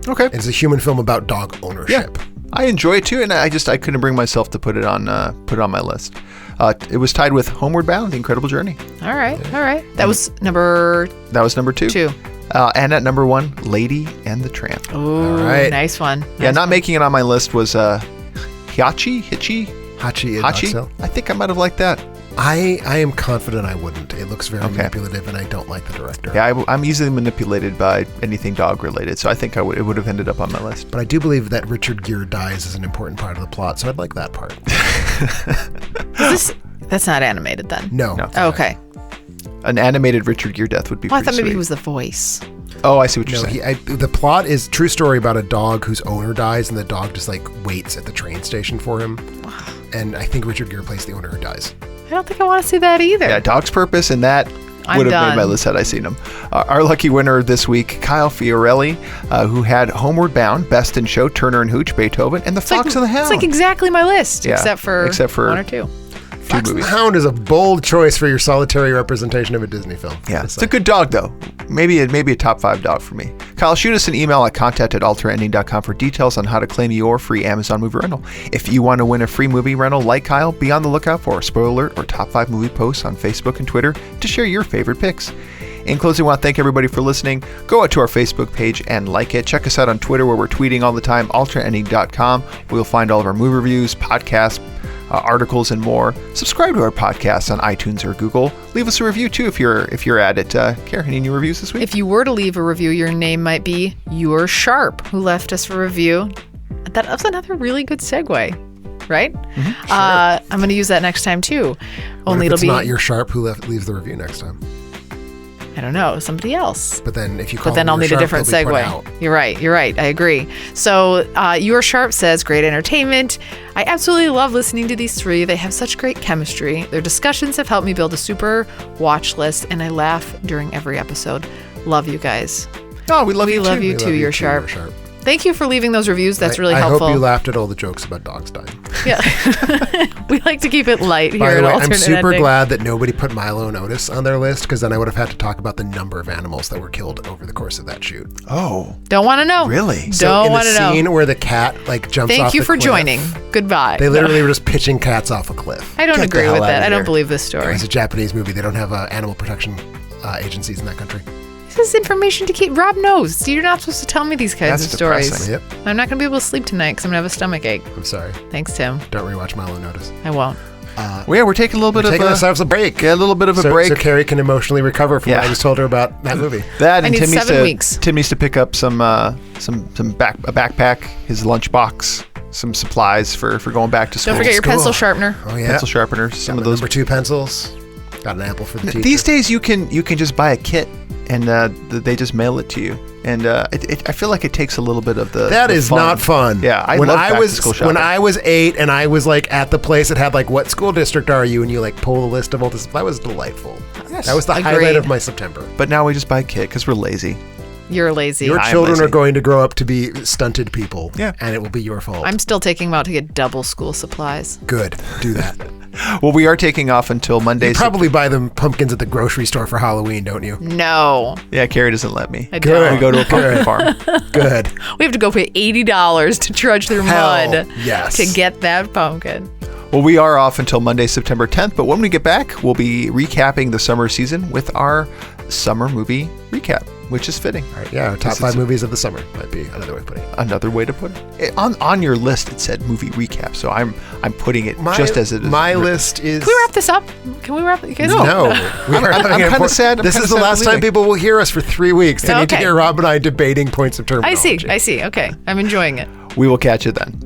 Okay. It's a human film about dog ownership. Yeah. I enjoy it too, and I couldn't bring myself to put it on my list. It was tied with Homeward Bound: The Incredible Journey. All right. That was number 2. And at number 1, Lady and the Tramp. Oh, right. Nice one. Not making it on my list was Hachi. I think I might have liked that. I am confident I wouldn't. It looks very manipulative, and I don't like the director. Yeah, I'm easily manipulated by anything dog related, so I think it would have ended up on my list. But I do believe that Richard Gere dies is an important part of the plot, so I'd like that part. That's not animated then? No. Oh, okay. An animated Richard Gere death would be pretty I thought maybe sweet. he was the voice. Oh, I see what you're saying. The plot is true story about a dog whose owner dies, and the dog just waits at the train station for him. And I think Richard Gere plays the owner who dies. I don't think I want to see that either. Yeah, Dog's Purpose, and that would have made my list had I seen him. Our lucky winner this week, Kyle Fiorelli, who had Homeward Bound, Best in Show, Turner and Hooch, Beethoven, and The Fox and the Hound. It's exactly my list, except for 1 or 2. Fox and the Hound is a bold choice for your solitary representation of a Disney film. Yeah, it's a good dog, though. Maybe a top 5 dog for me. Kyle, shoot us an email at contact@alternateending.com for details on how to claim your free Amazon movie rental. If you want to win a free movie rental like Kyle, be on the lookout for a spoiler alert or top 5 movie posts on Facebook and Twitter to share your favorite picks. In closing, I want to thank everybody for listening. Go out to our Facebook page and like it. Check us out on Twitter where we're tweeting all the time, alternateending.com. We'll find all of our movie reviews, podcasts, articles, and more. Subscribe to our podcast on iTunes or Google. Leave us a review too if you're at it. Kara, any new reviews this week? If you were to leave a review, your name might be You're Sharp, who left us a review. That was another really good segue, right? Mm-hmm, sure. I'm going to use that next time too. Only it'll be not You're Sharp who leaves the review next time. I don't know, somebody else. But then if you call I'll need a different segue. You're right. I agree. So Your Sharp says, great entertainment. I absolutely love listening to these 3. They have such great chemistry. Their discussions have helped me build a super watch list, and I laugh during every episode. Love you guys. Oh, we love you too. You too, You're Sharp. Thank you for leaving those reviews. That's really helpful. I hope you laughed at all the jokes about dogs dying. Yeah. We like to keep it light here By the way, at Alternate I'm super Ending. glad that nobody put Milo and Otis on their list, because then I would have had to talk about the number of animals that were killed over the course of that shoot. Oh. Don't want to know. Really? Don't want to know. In the scene where the cat jumps off the cliff. Thank you for joining. Goodbye. They literally were just pitching cats off a cliff. I don't agree with that. I don't believe this story. It's a Japanese movie. They don't have animal protection agencies in that country. This is information to keep. Rob knows. You're not supposed to tell me these kinds of stories. Depressing. Yep. I'm not going to be able to sleep tonight because I'm going to have a stomach ache. I'm sorry. Thanks, Tim. Don't rewatch Milo Notice. I won't. Well, yeah, we're taking a little bit of ourselves a break. Yeah, a little bit of a break. So Carrie can emotionally recover from what I just told her about that movie. That I and need Tim 7 weeks. Tim needs to pick up a backpack, his lunchbox, some supplies for going back to school. Don't forget your pencil sharpener. Oh yeah. Pencil sharpeners. Some of those. Number 2 pencils. Got an apple for the teacher. These days, you can just buy a kit and they just mail it to you. And I feel like it takes a little bit of the. That is fun. Not fun. Yeah, when love I back was to school shopping. when I was 8 and I was like at the place that had like what school district are you, and you like pull the list of all this. That was delightful. Yes. That was the highlight of my September. But now we just buy a kit because we're lazy. You're lazy. Your I'm children lazy. are going to grow up to be stunted people. Yeah. And it will be your fault. I'm still taking them out to get double school supplies. Good. Do that. Well, we are taking off until Monday. You probably buy them pumpkins at the grocery store for Halloween, don't you? No. Yeah, Carrie doesn't let me. I Good. don't. We go to a pumpkin farm. Good. We have to go pay $80 to trudge through Hell, mud yes. to get that pumpkin. Well, we are off until Monday, September 10th, but when we get back, we'll be recapping the summer season with our summer movie recap, which is fitting. All right, yeah, our top 5 movies of the summer might be another way of putting it. Another way to put it. On your list, it said movie recap, so I'm putting it just as it is. My list is... Can we wrap this up? Can we wrap it? You guys No. I'm kind of sad. This is the last time people will hear us for 3 weeks. They need to Okay. hear Rob and I debating points of terminology. I see. Okay. I'm enjoying it. We will catch you then.